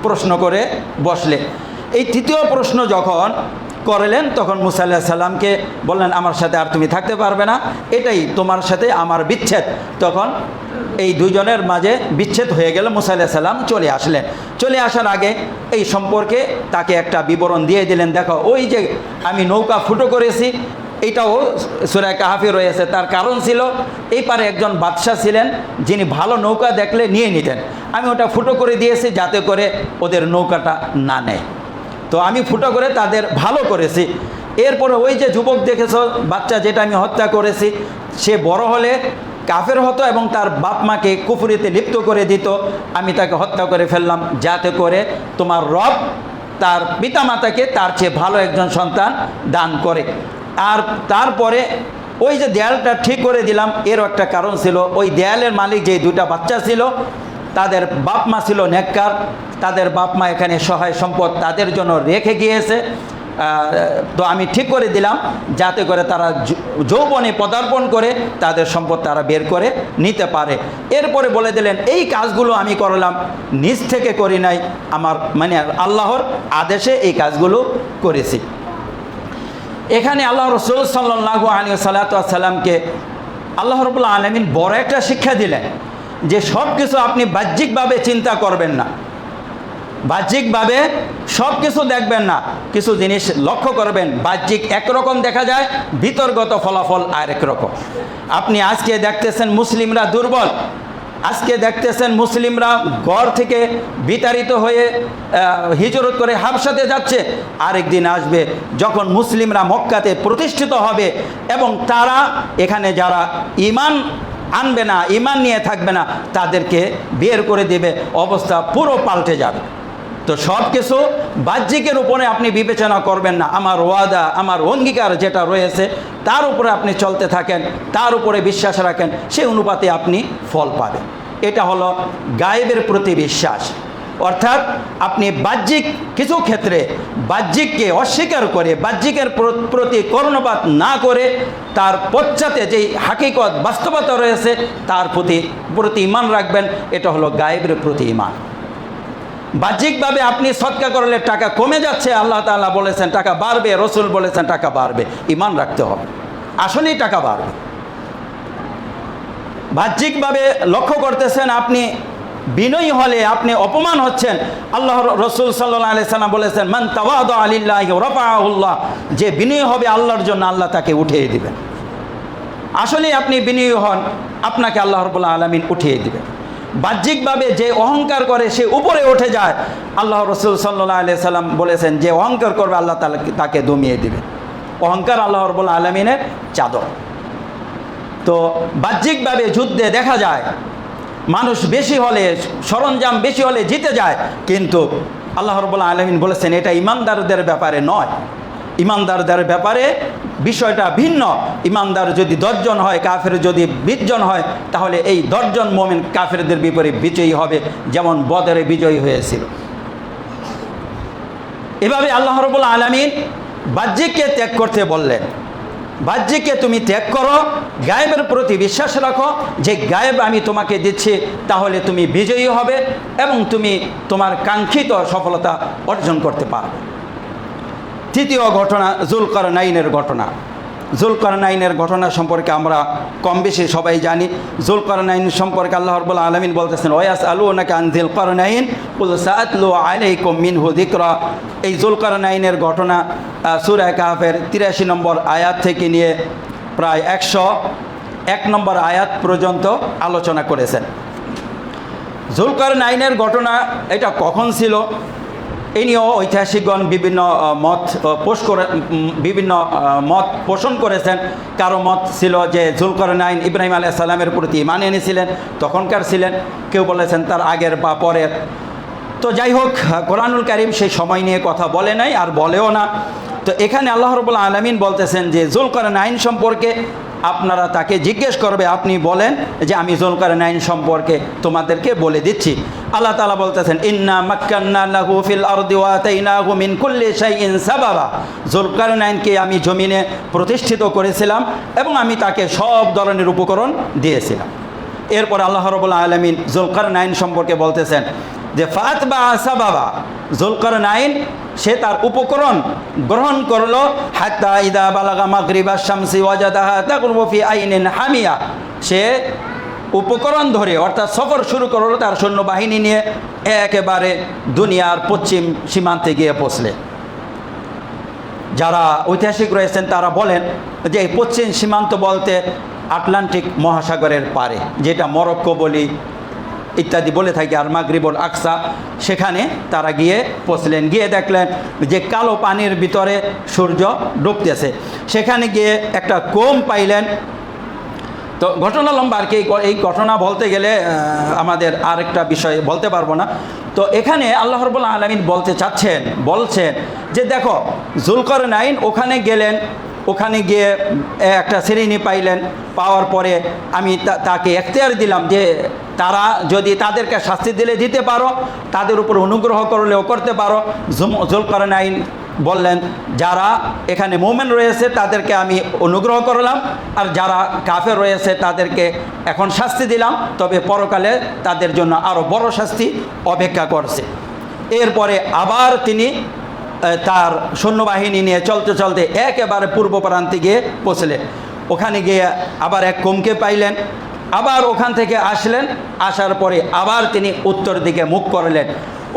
প্রশ্ন করে বসলে। এই তৃতীয় প্রশ্ন যখন করলেন তখন মুসা আলাইহিস সালামকে বললেন, আমার সাথে আর তুমি থাকতে পারবে না, এটাই তোমার সাথে আমার বিচ্ছেদ। তখন এই দুইজনের মাঝে বিচ্ছেদ হয়ে গেল। মুসা আলাইহিস সালাম চলে আসলেন। চলে আসার আগে এই সম্পর্কে তাকে একটা বিবরণ দিয়ে দিলেন, দেখো ওই যে আমি নৌকা ফুটো করেছি, এইটাও সূরা কাহফে রয়েছে। তার কারণ ছিল এই পারে একজন বাদশা ছিলেন যিনি ভালো নৌকা দেখলে নিয়ে নিতেন। আমি ওটা ফুটো করে দিয়েছি যাতে করে ওদের নৌকাটা না নেয়। তো আমি ফুটো করে তাদের ভালো করেছি। এরপরে ওই যে যুবক দেখেছ বাচ্চা, যেটা আমি হত্যা করেছি, সে বড় হলে কাফের হতো এবং তার বাপ মাকে কুফরিতে লিপ্ত করে দিত। আমি তাকে হত্যা করে ফেললাম যাতে করে তোমার রব তার পিতামাতাকে তার চেয়ে ভালো একজন সন্তান দান করে। আর তারপরে ওই যে দেয়ালটা ঠিক করে দিলাম, এরও একটা কারণ ছিল। ওই দেয়ালের মালিক যে দুইটা বাচ্চা ছিল তাদের বাপ মা ছিল নেককার, তাদের বাপ মা এখানে সহায় সম্পদ তাদের জন্য রেখে গিয়েছে। তো আমি ঠিক করে দিলাম যাতে করে তারা যৌবনে পদার্পণ করে তাদের সম্পদ তারা বের করে নিতে পারে। এরপরে বলে দিলেন, এই কাজগুলো আমি করলাম, নিজ থেকে করি নাই, আমার মানে আল্লাহর আদেশে এই কাজগুলো করেছি। এখানে আল্লাহ রসুল সাল্লাল্লাহু আলাইহি সাল্লামকে আল্লাহ রাব্বুল আলামিন বড় একটা শিক্ষা দিলেন যে সব কিছু আপনি বাহ্যিকভাবে চিন্তা করবেন না, বাহ্যিকভাবে সব কিছু দেখবেন না, কিছু জিনিস লক্ষ্য করবেন। বাহ্যিক একরকম দেখা যায়, ভিতরগত ফলাফল আরেক রকম। আপনি আজকে দেখতেছেন মুসলিমরা দুর্বল, আজকে দেখতেছেন মুসলিমরা ঘর থেকে বিতাড়িত হয়ে হিজরত করে হাবশাতে যাচ্ছে। আরেকদিন আসবে যখন মুসলিমরা মক্কাতে প্রতিষ্ঠিত হবে এবং তারা এখানে যারা ঈমান আনবে না, ঈমান নিয়ে থাকবে না, তাদেরকে বের করে দেবে, অবস্থা পুরো পাল্টে যাবে। তো সব কিছু বাহ্যিকের উপরে আপনি বিবেচনা করবেন না। আমার ওয়াদা, আমার অঙ্গীকার যেটা রয়েছে তার উপরে আপনি চলতে থাকেন, তার উপরে বিশ্বাস রাখেন, সেই অনুপাতে আপনি ফল পাবেন। এটা হলো গায়েবের প্রতি বিশ্বাস। অর্থাৎ আপনি বাহ্যিক কিছু ক্ষেত্রে বাহ্যিককে অস্বীকার করে, বাহ্যিকের প্রতি কর্ণপাত না করে, তার পশ্চাতে যেই হাকিকত বাস্তবতা রয়েছে তার প্রতি ঈমান রাখবেন। এটা হলো গায়েবের প্রতি ঈমান। বাহ্যিকভাবে আপনি সদকা করলে টাকা কমে যাচ্ছে, আল্লাহ তাআলা বলেছেন টাকা বাড়বে, রসুল বলেছেন টাকা বাড়বে, ঈমান রাখতে হবে, আসলেই টাকা বাড়বে। বাহ্যিকভাবে লক্ষ্য করতেছেন আপনি বিনয়ী হলে আপনি অপমান হচ্ছেন। আল্লাহ রসুল সাল্লাল্লাহু আলাইহি সাল্লাম বলেছেন মান তাওয়াদা লিল্লাহি রাফাআহুল্লাহ, যে বিনয়ী হবে আল্লাহর জন্য আল্লাহ তাকে উঠিয়ে দিবেন। আসলেই আপনি বিনয়ী হন, আপনাকে আল্লাহ রাব্বুল আলামিন উঠিয়ে দিবেন। বাহ্যিকভাবে যে অহংকার করে সে উপরে উঠে যায়। আল্লাহ রসুল সাল্লাল্লাহু আলাইহি সাল্লাম বলেছেন যে অহংকার করবে আল্লাহ তাআলা তাকে দমিয়ে দিবে। অহংকার আল্লাহ রাব্বুল আলামিনের চাদর। তো বাহ্যিকভাবে যুদ্ধে দেখা যায় মানুষ বেশি হলে, সরঞ্জাম বেশি হলে জিতে যায়, কিন্তু আল্লাহ রাব্বুল আলামিন বলেছেন এটা ইমানদারদের ব্যাপারে নয়। ইমানদারদের ব্যাপারে বিষয়টা ভিন্ন। ইমানদার যদি 10 জন হয়, কাফের যদি 20 জন হয়, তাহলে এই 10 জন মুমিন কাফেরদের বিপরীতে বিজয়ী হবে, যেমন বদরে বিজয়ী হয়েছিল। এভাবে আল্লাহ রাব্বুল আলামিন বাহ্যিককে ত্যাগ করতে বললেন। বাহ্যিককে তুমি ত্যাগ করো, গায়েবের প্রতি বিশ্বাস রাখো যে গায়েব আমি তোমাকে দিচ্ছি, তাহলে তুমি বিজয়ী হবে এবং তুমি তোমার কাঙ্ক্ষিত সফলতা অর্জন করতে পারবে। তৃতীয় ঘটনা যুলকারনাইনের ঘটনা। যুলকারনাইনের ঘটনা সম্পর্কে আমরা কম বেশি সবাই জানি। যুলকারনাইন সম্পর্কে আল্লাহ রাব্বুল আলামিন বলতেছেন ওয়ায়াসআলুনাকা আন যুলকারনাইন কুল সাআতলু আলাইকুম মিনহু যিকরা। এই যুলকারনাইনের ঘটনা সূরা কাহফের 83 নম্বর আয়াত থেকে নিয়ে প্রায় 101 নম্বর আয়াত পর্যন্ত আলোচনা করেছেন। যুলকারনাইনের ঘটনা এটা কখন ছিল এই নিয়েও ঐতিহাসিকগণ বিভিন্ন মত পোষণ করেছেন। কারো মত ছিল যে যুলকারনাইন ইব্রাহিম আলাইহিস সালামের প্রতি ঈমান এনেছিলেন, তখনকার ছিলেন। কেউ বলেছেন তার আগের বা পরের। তো যাই হোক, কোরআনুল কারীম সেই সময় নিয়ে কথা বলে নাই আর বলেও না। তো এখানে আল্লাহ রাব্বুল আলামিন বলতেছেন যে যুলকারনাইন সম্পর্কে আপনারা তাকে জিজ্ঞেস করবে, আপনি বলেন যে আমি যুলকারনাইন সম্পর্কে তোমাদেরকে বলে দিচ্ছি। আল্লাহ তাআলা বলতেছেন ইন্না মাক্কান্না লাহু ফিল আরদি ওয়া আতাইনাহু মিন কুল্লি শাইইন সাবাবা। যুলকারনাইনকে আমি জমিনে প্রতিষ্ঠিত করেছিলাম এবং আমি তাকে সব ধরনের উপকরণ দিয়েছিলাম। এরপর আল্লাহ রাব্বুল আলামিন যুলকারনাইন সম্পর্কে বলতেছেন যে ফাতবা সাবাবা, যুলকারনাইন সে তার উপকরণ গ্রহণ করলো। হাত্তা ইদা বালাগা মাগরিবা শামসি ওয়াজাদাহা তাগরুবু ফি আইনিন হামিয়া, সে উপকরণ ধরে অর্থাৎ সফর শুরু করলো তার সৈন্যবাহিনী নিয়ে, একেবারে দুনিয়ার পশ্চিম সীমান্তে গিয়ে পৌঁছলে। যারা ঐতিহাসিক রয়েছেন তারা বলেন যে এই পশ্চিম সীমান্ত বলতে আটলান্টিক মহাসাগরের পারে, যেটা মরক্কো বলি ইত্যাদি বলে থাকি, আর মাগরিবুল আকসা, সেখানে তারা গিয়ে পৌঁছলেন। গিয়ে দেখলেন যে কালো পানির ভিতরে সূর্য ডুবতেছে। সেখানে গিয়ে একটা কোম পাইলেন। তো ঘটনা লম্বা আর কি, এই ঘটনা বলতে গেলে আমাদের আরেকটা বিষয় বলতে পারবো না। তো এখানে আল্লাহ রাব্বুল আলামিন বলছেন যে দেখো যুলকারনাইন ওখানে গেলেন, ওখানে গিয়ে একটা শ্রেণী পাইলেন। পাওয়ার পরে আমি তাকে এখতিয়ার দিলাম যে তারা যদি তাদেরকে শাস্তি দিতে পারো, তাদের উপর অনুগ্রহ করলেও করতে পারো। যুলকারনাইন বললেন যারা এখানে মুমিন রয়েছে তাদেরকে আমি অনুগ্রহ করলাম, আর যারা কাফের রয়েছে তাদেরকে এখন শাস্তি দিলাম, তবে পরকালে তাদের জন্য আরও বড় শাস্তি অপেক্ষা করছে। এরপরে আবার তিনি তার সৈন্যবাহিনী নিয়ে চলতে চলতে একেবারে পূর্ব প্রান্তে গিয়ে পৌঁছলেন। ওখানে গিয়ে আবার এক কমকে পাইলেন, আবার ওখান থেকে আসলেন, আসার পরে আবার তিনি উত্তর দিকে মুখ করলেন।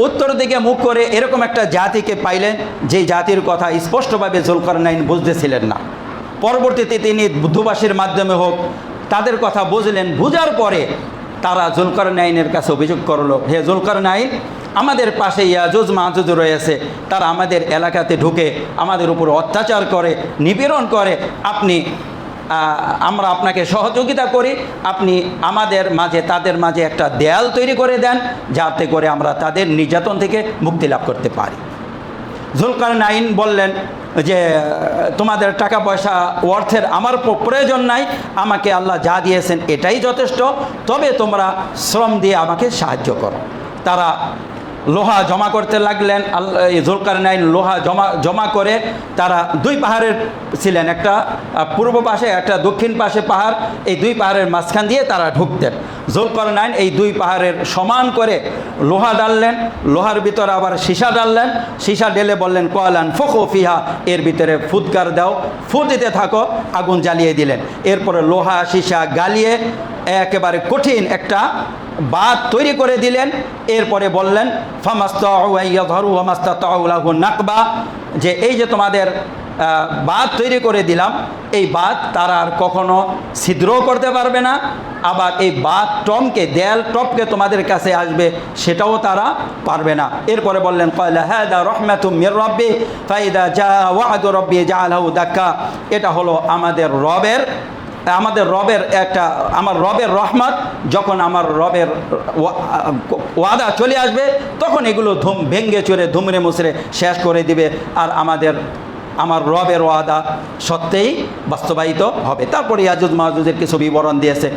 উত্তর দিকে মুখ করে এরকম একটা জাতিকে পাইলেন যে জাতির কথা স্পষ্টভাবে জুলকারনাইন বুঝতেছিলেন না। পরবর্তীতে তিনি বুদ্ধবাসীর মাধ্যমে হোক তাদের কথা বুঝলেন, বুঝার পরে তারা জুলকারনাইনের কাছে অভিযোগ করলো, হে জুলকারনাইন, আমাদের পাশে ইয়াজুজ মাজুজ রয়েছে, তারা আমাদের এলাকাতে ঢুকে আমাদের উপর অত্যাচার করে, নিপীড়ন করে। আমরা আপনাকে সহযোগিতা করি, আপনি আমাদের মাঝে তাদের মাঝে একটা দেয়াল তৈরি করে দেন, যাতে করে আমরা তাদের নির্যাতন থেকে মুক্তি লাভ করতে পারি। জুলকারনাইন বললেন যে তোমাদের টাকা পয়সা অর্থের আমার প্রয়োজন নাই, আমাকে আল্লাহ যা দিয়েছেন এটাই যথেষ্ট, তবে তোমরা শ্রম দিয়ে আমাকে সাহায্য করো। তারা লোহা জমা করতে লাগলেন। জুলকারনাইন লোহা জমা করে তারা দুই পাহাড়ের ছিলেন, একটা পূর্ব পাশে একটা দক্ষিণ পাশে পাহাড়, এই দুই পাহাড়ের মাঝখান দিয়ে তারা ঢুকতেন। জুলকারনাইন এই দুই পাহাড়ের সমান করে লোহা ডাললেন, লোহার ভিতরে আবার সীসা ডাললেন, সীসা ঢেলে বললেন কয়লান ফুকু ফিহা, এর ভিতরে ফুৎকার দাও, ফু দিতে থাকো, আগুন জ্বালিয়ে দিলেন। এরপরে লোহা সীসা গালিয়ে একেবারে কঠিন একটা বাঁধ তৈরি করে দিলেন। এরপরে বললেন নাকবা, যে এই যে তোমাদের বাঁধ তৈরি করে দিলাম, এই বাঁধ তারা আর কখনো ছিদ্রও করতে পারবে না, আবার এই বাঁধ টমকে দেয়াল টপকে তোমাদের কাছে আসবে সেটাও তারা পারবে না। এরপরে বললেন ক্বালা হাযা রাহমাতুম মির রাব্বি ফাইদা জা ওয়া'দু রাব্বি জাআলাহু দাক্কা, এটা হলো আমাদের রবের একটা, আমার রবের রহমত, যখন আমার রবের ওয়াদা চলে আসবে তখন এগুলো ভেঙ্গে চুরে ধুমরে মুচড়ে শেষ করে দিবে, আর আমার রবের ওয়াদা সত্যিই বাস্তবায়িত হবে। তারপরে ইয়াজুজ মাজুজের কিছু বিবরণ দিয়েছে।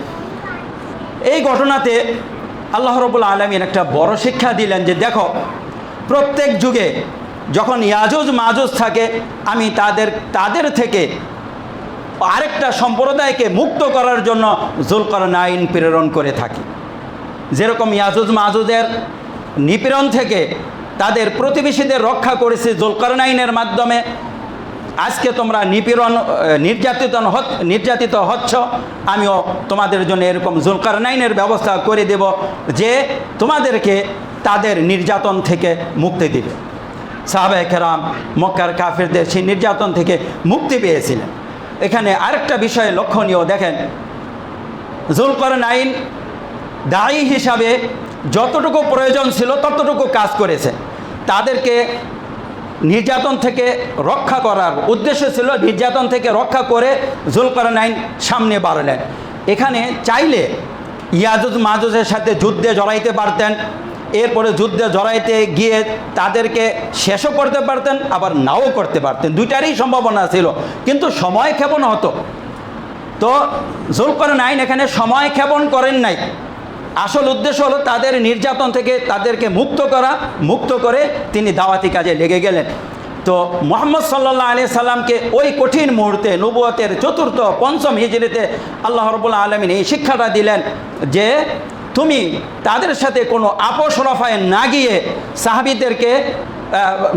এই ঘটনাতে আল্লাহ রাব্বুল আলামিন একটা বড় শিক্ষা দিলেন যে দেখো, প্রত্যেক যুগে যখন ইয়াজুজ মাজুজ থাকে, আমি তাদের থেকে আরেকটা সম্প্রদায়কে মুক্ত করার জন্য জুলকারনাইন প্রেরণ করে থাকি। যেরকম ইয়াজুজ মাজুজের নিপীড়ন থেকে তাদের প্রতিবেশীদের রক্ষা করেছে জুলকারনাইনের মাধ্যমে, আজকে তোমরা নির্যাতিত হচ্ছ, আমিও তোমাদের জন্য এরকম জুলকারনাইনের ব্যবস্থা করে দেব যে তোমাদেরকে তাদের নির্যাতন থেকে মুক্তি দিবে। সাহাবায়ে কেরাম মক্কার কাফিরদের সেই নির্যাতন থেকে মুক্তি পেয়েছিলেন। এখানে আরেকটা বিষয় লক্ষণীয়, দেখেন জুলকারনাইন দায়ী হিসাবে যতটুকু প্রয়োজন ছিল ততটুকু কাজ করেছে। তাদেরকে নির্যাতন থেকে রক্ষা করার উদ্দেশ্য ছিল, নির্যাতন থেকে রক্ষা করে জুলকারনাইন সামনে বাড়লেন। এখানে চাইলে ইয়াজুজ মাজুজের সাথে যুদ্ধে জড়াইতে পারতেন, এরপরে যুদ্ধে জড়াইতে গিয়ে তাদেরকে শেষও করতে পারতেন, আবার নাও করতে পারতেন, দুইটারই সম্ভাবনা ছিল, কিন্তু সময় ক্ষেপণ হতো। তো জুলকারনাইন এখানে সময় ক্ষেপণ করেন নাই, আসল উদ্দেশ্য হলো তাদের নির্যাতন থেকে তাদেরকে মুক্ত করে তিনি দাওয়াতি কাজে লেগে গেলেন। তো মুহাম্মদ সাল্লাল্লাহু আলাইহি সাল্লামকে ওই কঠিন মুহূর্তে নবুয়তের চতুর্থ পঞ্চম হিজরিতে আল্লাহ রাব্বুল আলামিন এই শিক্ষাটা দিলেন যে তুমি তাদের সাথে কোনো আপোষ রফায় না গিয়ে সাহাবীদেরকে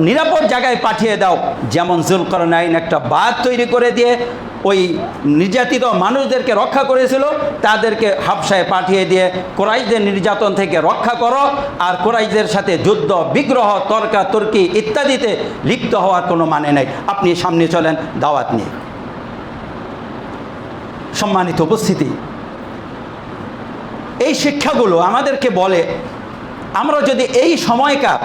নিরাপদ জায়গায় পাঠিয়ে দাও। যেমন জুলকারনাইন একটা বাঁধ তৈরি করে দিয়ে ওই নির্যাতিত মানুষদেরকে রক্ষা করেছিল, তাদেরকে হাবশায় পাঠিয়ে দিয়ে কুরাইশদের নির্যাতন থেকে রক্ষা করো, আর কুরাইশদের সাথে যুদ্ধ বিগ্রহ তর্কাতর্কি ইত্যাদিতে লিপ্ত হওয়ার কোনো মানে নেই, আপনি সামনে চলেন দাওয়াত নিয়ে। সম্মানিত উপস্থিতি, এই শিক্ষাগুলো আমাদেরকে বলে আমরা যদি এই সময়কার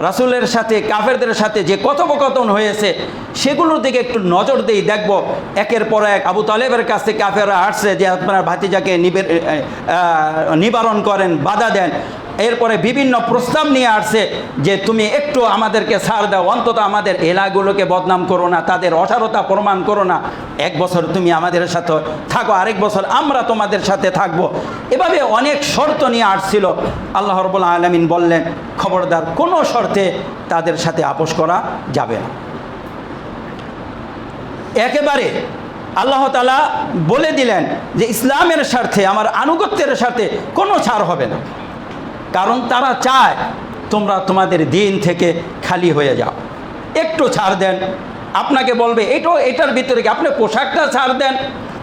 রাসূলের সাথে কাফেরদের সাথে যে কথোপকথন হয়েছে সেগুলোর দিকে একটু নজর দিই, দেখব একের পর এক আবু তালেবের কাছে কাফেররা আসছে যে আপনার ভাতিজাকে নিবারণ করেন, বাধা দেন। এরপরে বিভিন্ন প্রস্তাব নিয়ে আসছে যে তুমি একটু আমাদেরকে ছাড় দাও, অন্তত আমাদের এলাকাগুলোকে বদনাম করো না, তাদের অসারতা প্রমাণ করো না, 1 বছর তুমি আমাদের সাথে থাকো, আরেক বছর আমরা তোমাদের সাথে থাকবো। এভাবে অনেক শর্ত নিয়ে আসছিল। আল্লাহ রাব্বুল আলামিন বললেন খবরদার, কোনো শর্তে তাদের সাথে আপোষ করা যাবে না। একেবারে আল্লাহ তাআলা বলে দিলেন যে ইসলামের স্বার্থে, আমার আনুগত্যের সাথে কোনো ছাড় হবে না, কারণ তারা চায় তোমরা তোমাদের দিন থেকে খালি হয়ে যাও। একটু ছাড় দেন। আপনাকে বলবে এটার ভিতরে কি আপনি পোশাকটা ছাড় দেন,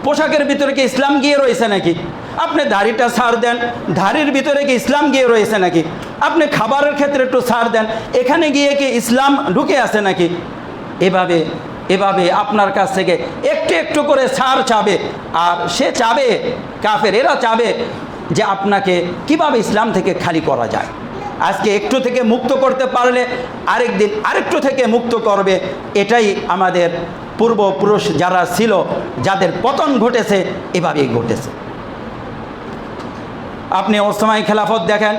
পোশাকের ভিতরে কি ইসলাম গিয়ে রয়েছে নাকি? আপনি দাড়িটা ছাড় দেন, দাড়ির ভিতরে কি ইসলাম গিয়ে রয়েছে নাকি? আপনি খাবারের ক্ষেত্রে একটু ছাড় দেন, এখানে গিয়ে কি ইসলাম ঢুকে আছে নাকি? এভাবে এভাবে আপনার কাছ থেকে একটু একটু করে ছাড় চাবে। আর সে চাবে, কাফেরেরা চাবে যে আপনাকে কিভাবে ইসলাম থেকে খালি করা যায়। আজকে একটু থেকে মুক্ত করতে পারলে আরেকদিন আরেকটু থেকে মুক্ত করবে। এটাই আমাদের পূর্বপুরুষ যারা ছিল, যাদের পতন ঘটেছে, এভাবেই ঘটেছে। আপনি ওসমানী খেলাফত দেখেন,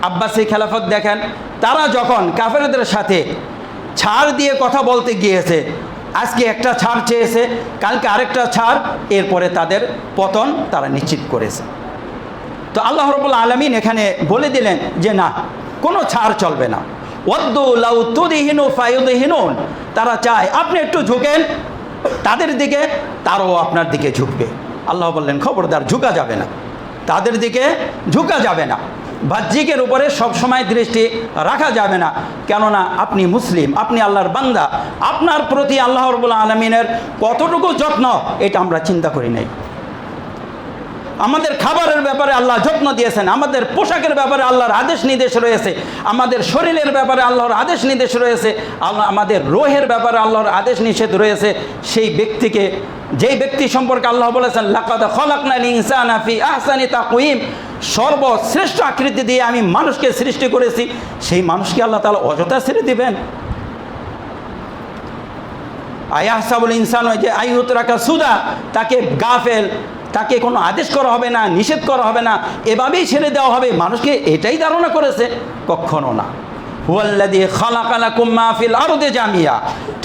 আব্বাসী খেলাফত দেখেন, তারা যখন কাফেরদের সাথে ছাড় দিয়ে কথা বলতে গিয়েছে, আজকে একটা ছাড় চেয়েছে, কালকে আরেকটা ছাড়, এরপরে তাদের পতন তারা নিশ্চিত করেছে। তো আল্লাহ রাব্বুল আলামিন এখানে বলে দিলেন যে না, কোনো ছাড় চলবে না। ওয়াদ্দু লাউ তুদহিনু ফায়ুদহিনুন, তারা চায় আপনি একটু ঝুঁকেন তাদের দিকে, তারাও আপনার দিকে ঝুঁকবে। আল্লাহ বললেন খবরদার, ঝুঁকা যাবে না, তাদের দিকে ঝুঁকা যাবে না। বাহ্যিকের উপরে সবসময় দৃষ্টি রাখা যাবে না, কেননা আপনি মুসলিম, আপনি আল্লাহর বান্দা। আপনার প্রতি আল্লাহ রাব্বুল আলামিনের কতটুকু যত্ন, এটা আমরা চিন্তা করি নাই। আমাদের খাবারের ব্যাপারে আল্লাহ যত্ন দিয়েছেন, আমাদের পোশাকের ব্যাপারে আল্লাহর আদেশ নির্দেশ রয়েছে, আমাদের শরীরের ব্যাপারে আল্লাহর আদেশ নির্দেশ রয়েছে, আমাদের রোহের ব্যাপারে আল্লাহর আদেশ নিষেধ রয়েছে। সেই ব্যক্তিকে, যেই ব্যক্তি সম্পর্কে আল্লাহ বলেছেন লাকাদ খালাকনাল ইনসানা ফি আহসানি তাকওয়িম, সর্বশ্রেষ্ঠ আকৃতি দিয়ে আমি মানুষকে সৃষ্টি করেছি, সেই মানুষকে আল্লাহ তাআলা অযথা ছেড়ে দিবেন? আয়াহসাবুল ইনসান, যে আইয়ুতরাকা সুদা, তাকে গাফেল, তাকে কোনো আদেশ করা হবে না, নিষেধ করা হবে না, এভাবেই ছেড়ে দেওয়া হবে মানুষকে, এটাই ধারণা করেছে? কখনো না। হুয়াল্লাযী খালাকা লাকুম মা ফিল আরদি জামিয়া,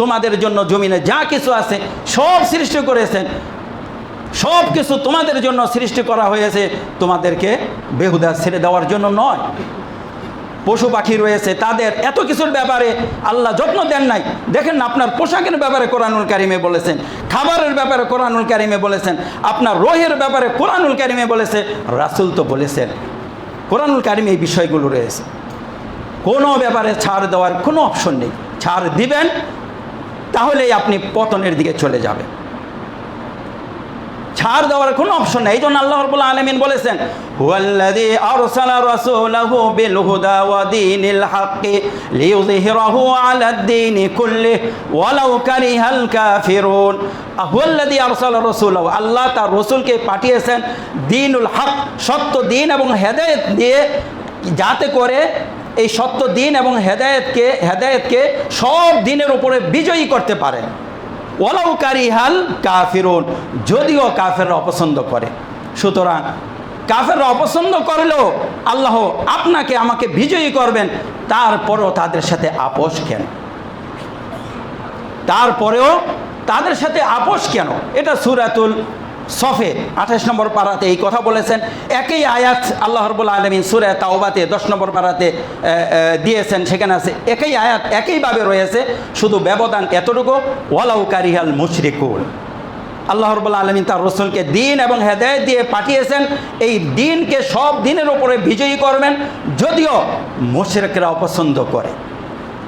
তোমাদের জন্য জমিনে যা কিছু আছে সব সৃষ্টি করেছেন, সব কিছু তোমাদের জন্য সৃষ্টি করা হয়েছে, তোমাদেরকে বেহুদা ছেড়ে দেওয়ার জন্য নয়। পশু পাখি রয়েছে, তাদের এত কিছুর ব্যাপারে আল্লাহ যত্ন দেন নাই। দেখেন না, আপনার পোশাকের ব্যাপারে কোরআনুল কারিমে বলেছেন, খাবারের ব্যাপারে কোরআনুল কারিমে বলেছেন, আপনার রোহের ব্যাপারে কোরআনুল কারিমে বলেছে, রাসূল তো বলেছেন। কোরআনুল কারিমে এই বিষয়গুলো রয়েছে। কোনো ব্যাপারে ছাড় দেওয়ার কোনো অপশন নেই। ছাড় দিবেন তাহলেই আপনি পতনের দিকে চলে যাবেন, ছাড় দেওয়ার কোনো অপশন নেই। এই জন্য আল্লাহ রাব্বুল আলামিন বলেছেন হুয়াল্লাযী আরসালা রাসূলাহু বিল হুদা ওয়া দীনিল হাক্কি লিইয়ুযহিরাহু আলাদ দীনি কুল্লিহি ওয়ালাউ কারিহাল কাফিরুন। হুয়াল্লাযী আরসালা রাসূলাহু, আল্লাহ তার রাসূলকে পাঠিয়েছেন দীনুল হক, সত্য দিন এবং হেদায়েত দিয়ে, যাতে করে এই সত্য দিন এবং হেদায়েতকে সব দিনের উপরে বিজয়ী করতে পারেন। ওয়ালাউ কারিহাল কাফিরুন, যদিও কাফেররা অপছন্দ করে। সুতরাং কাফেররা অপছন্দ করলেও আল্লাহ আপনাকে আমাকে বিজয়ী করবেন, তারপরেও তাদের সাথে আপোষ কেন? তারপরেও তাদের সাথে আপোষ কেন? এটা সূরাতুল সফে 28 নম্বর পারাতে এই কথা বলেছেন। একই আয়াত আল্লাহ রাব্বুল আলামিন সূরা তাওবাতে 10 নম্বর পারাতে দিয়েছেন, সেখানে আছে একই আয়াত, একইভাবে রয়েছে, শুধু ব্যবধান এতটুকু, ওয়ালাউ কারিহাল মুশরিকুন। আল্লাহ রাব্বুল আলামিন তার রাসূলকে দিন এবং হেদায়েত দিয়ে পাঠিয়েছেন, এই দিনকে সব দিনের উপরে বিজয়ী করবেন, যদিও মুশরিকরা অপছন্দ করে।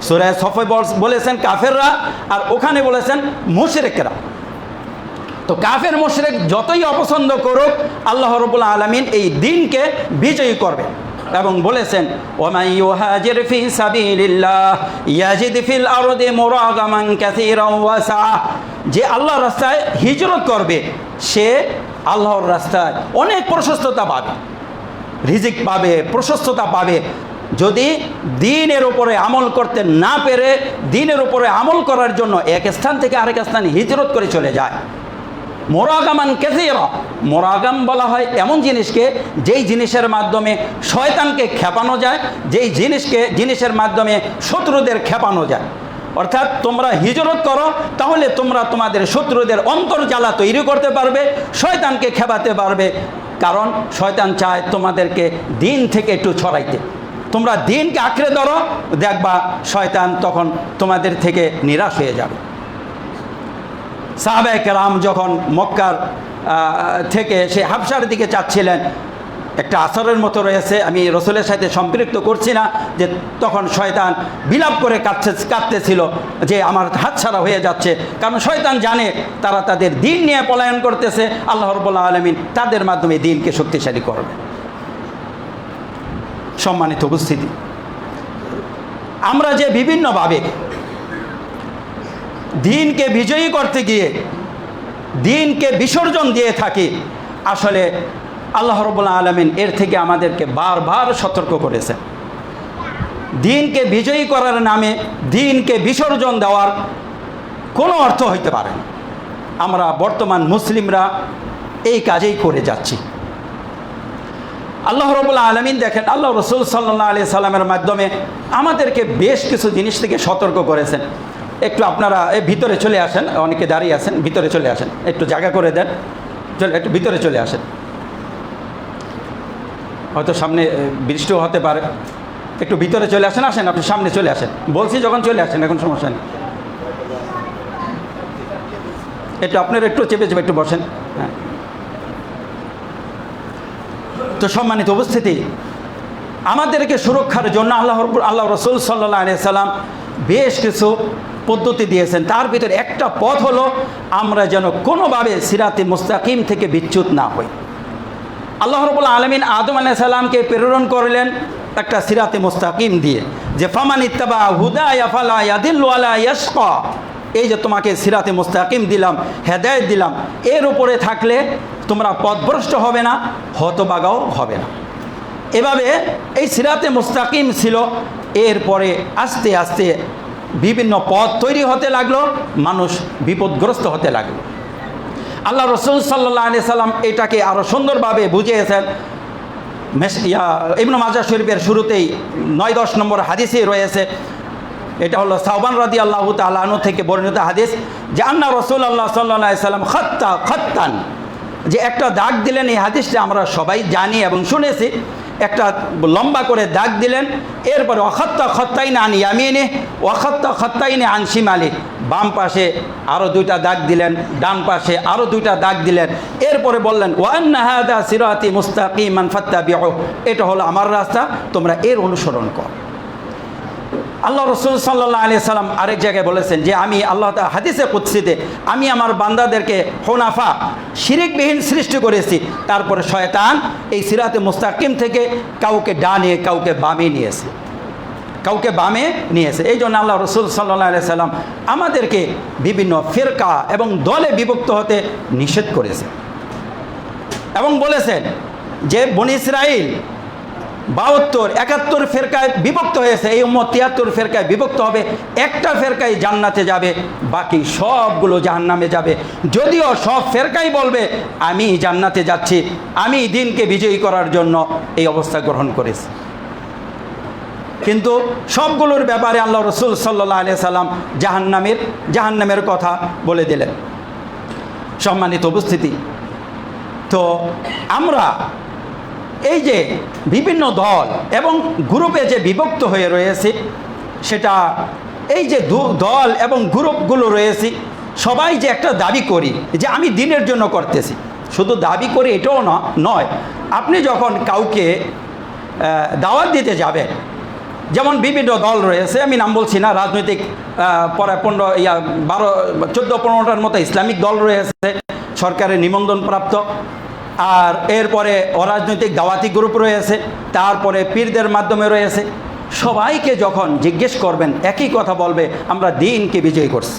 সূরা সফে বলেছেন কাফেররা, আর ওখানে বলেছেন মুশরিকরা। তো কাফের মুশরিক যতই অপছন্দ করুক, আল্লাহ রাব্বুল আলামিন এই দিনকে বিজয়ী করবে। এবং বলেছেন ওয়ামান ইউহাজির ফি সাবিলিল্লাহ ইয়াজিদ ফিল আরদি মুরাগামান কাসীরান ওয়া সাআ, যে আল্লাহর রাস্তায় হিজরত করবে সে আল্লাহর রাস্তায় অনেক প্রশস্ততা পাবে, রিজিক পাবে, প্রশস্ততা পাবে। যদি দিনের উপরে আমল করতে না পেরে দিনের উপরে আমল করার জন্য এক স্থান থেকে আরেক স্থানে হিজরত করে চলে যায়। মোরাগামান কাসীরা, মোরাগাম বলা হয় এমন জিনিসকে যেই জিনিসের মাধ্যমে শয়তানকে খেপানো যায়, যেই জিনিসের মাধ্যমে শত্রুদের খেপানো যায়। অর্থাৎ তোমরা হিজরত করো, তাহলে তোমরা তোমাদের শত্রুদের অন্তর্জালা তৈরি করতে পারবে, শয়তানকে খেপাতে পারবে। কারণ শয়তান চায় তোমাদেরকে দিন থেকে একটু ছড়াইতে। তোমরা দিনকে আঁকড়ে ধরো, দেখবা শয়তান তখন তোমাদের থেকে নিরাশ হয়ে যাবে। সাহাবায়ে কেরাম যখন মক্কার থেকে সে হাবশার দিকে যাচ্ছিলেন, একটা আসরের মতো রয়েছে, আমি রসুলের সাথে সম্পৃক্ত করছি না, যে তখন শয়তান বিলাপ করে কাঁদতেছিল যে আমার হাতছাড়া হয়ে যাচ্ছে। কারণ শয়তান জানে তারা তাদের দিন নিয়ে পলায়ন করতেছে, আল্লাহ রাব্বুল আলামিন তাদের মাধ্যমে দিনকে শক্তিশালী করবে। সম্মানিত উপস্থিতি, আমরা যে বিভিন্নভাবে দিনকে বিজয়ী করতে গিয়ে দিনকে বিসর্জন দিয়ে থাকি, আসলে আল্লাহ রাব্বুল আলামিন এর থেকে আমাদেরকে বারবার সতর্ক করেছেন। দিনকে বিজয়ী করার নামে দিনকে বিসর্জন দেওয়ার কোনো অর্থ হইতে পারে না। আমরা বর্তমান মুসলিমরা এই কাজেই করে যাচ্ছি। আল্লাহ রাব্বুল আলামিন দেখেন, আল্লাহ রসুল সাল্লাল্লাহু আলাইহি সাল্লামের মাধ্যমে আমাদেরকে বেশ কিছু জিনিস থেকে সতর্ক করেছেন। একটু আপনারা ভিতরে চলে আসেন, অনেকে দাঁড়িয়ে আছেন, ভিতরে চলে আসেন, একটু জায়গা করে দেন, একটু ভিতরে চলে আসেন। হয়তো সামনে বৃষ্টিও হতে পারে, একটু ভিতরে চলে আসেন। আসেন, আপনি সামনে চলে আসেন, বলছি যখন চলে আসেন, এখন সমস্যা নেই। একটু আপনারা একটু চেপে চেপে একটু বসেন। হ্যাঁ, তো সম্মানিত উপস্থিতি, আমাদেরকে সুরক্ষার জন্য আল্লাহ রসুল সাল্লাল্লাহু আলাইহি সাল্লাম বেশ কিছু পদ্ধতি দিয়েছেন। তার ভিতরে একটা পথ হলো আমরা যেন কোনোভাবে সিরাতে মুস্তাকিম থেকে বিচ্যুত না হই। আল্লাহ রাব্বুল আলামিন আদম আলাইহিস সালামকে প্রেরণ করলেন একটা সিরাতে মুস্তাকিম দিয়ে, যে ফামান ইত্তাবা হুদায়া ফালা ইয়াদিল্লু ওয়ালা ইয়াশকা। এই যে তোমাকে সিরাতে মুস্তাকিম দিলাম, হেদায়েত দিলাম, এর উপরে থাকলে তোমরা পথভ্রষ্ট হবে না, হতবাগাও হবে না। এভাবে এই সিরাতে মুস্তাকিম ছিল। এরপরে আস্তে আস্তে বিভিন্ন পথ তৈরি হতে লাগলো, মানুষ বিপদগ্রস্ত হতে লাগলো। আল্লাহ রসুল সাল্লাল্লাহু আলাইহি সাল্লাম এটাকে আরও সুন্দরভাবে বুঝিয়েছেন। ইবনে মাজাহ শরীফের শুরুতেই 9-10 নম্বর হাদিসে রয়েছে। এটা হলো সাওবান রাদিয়াল্লাহু তাআলা আনহু থেকে বর্ণিত হাদিস, যে আন্না রাসূলুল্লাহ সাল্লাল্লাহু আলাইহি সাল্লাম খাত্তান, যে একটা দাগ দিলেন। এই হাদিসটা আমরা সবাই জানি এবং শুনেছি। একটা লম্বা করে দাগ দিলেন, এরপরে ওয়াখাত্তা খাত্তাইন আন ইয়ামিনে ওয়াখাত্তা খাত্তাইন আন শিমালি, বাম পাশে আরও 2টা দাগ দিলেন, ডান পাশে আরও 2টা দাগ দিলেন। এরপরে বললেন ওয়া আন্না হাযা সিরাতি মুস্তাকিমান ফাত্তাবিউ, এটা হলো আমার রাস্তা, তোমরা এর অনুসরণ করো। আল্লাহ রসুল সাল্লাল্লাহু আলাইহি সাল্লাম আরেক জায়গায় বলেছেন যে আমি আল্লাহ তাআলা হাদিসে কুদসিতে আমি আমার বান্দাদেরকে হুনাফা শিরিকবিহীন সৃষ্টি করেছি। তারপরে শয়তান এই সিরাতে মুস্তাকিম থেকে কাউকে ডানে কাউকে বামে নিয়েছে। এই জন্য আল্লাহ রসুল সাল্লাল্লাহু আলাইহি সাল্লাম আমাদেরকে বিভিন্ন ফিরকা এবং দলে বিভক্ত হতে নিষেধ করেছে এবং বলেছেন যে বনী ইসরাইল 72-71 ফেরকায় বিভক্ত হয়েছে, এই উম্মত 73 ফেরকায় বিভক্ত হবে। একটা ফেরকায় জান্নাতে যাবে, বাকি সবগুলো জাহান্নামে যাবে। যদিও সব ফেরকাই বলবে আমি জান্নাতে যাচ্ছি, আমি দিনকে বিজয়ী করার জন্য এই অবস্থা গ্রহণ করেছি, কিন্তু সবগুলোর ব্যাপারে আল্লাহ রসুল সাল্লাল্লাহু আলাইহি সাল্লাম জাহান্নামের কথা বলে দিলেন। সম্মানিত উপস্থিতি, তো আমরা এই যে বিভিন্ন দল এবং গ্রুপে যে বিভক্ত হয়ে রয়েছে, সেটা এই যে দল এবং গ্রুপগুলো রয়েছে, সবাই যে একটা দাবি করি যে আমি দিনের জন্য করতেছি, শুধু দাবি করি এটাও নয়। আপনি যখন কাউকে দাওয়াত দিতে যাবেন, যেমন বিভিন্ন দল রয়েছে, আমি নাম বলছি না, রাজনৈতিক প্রায় 14-15টার মতো ইসলামিক দল রয়েছে, সরকারের নিবন্ধনপ্রাপ্ত। আর এরপরে অরাজনৈতিক দাওয়াতি গ্রুপ রয়েছে, তারপরে পীরদের মাধ্যমে রয়েছে। সবাইকে যখন জিজ্ঞেস করবেন একই কথা বলবে, আমরা দিনকে বিজয়ী করছি,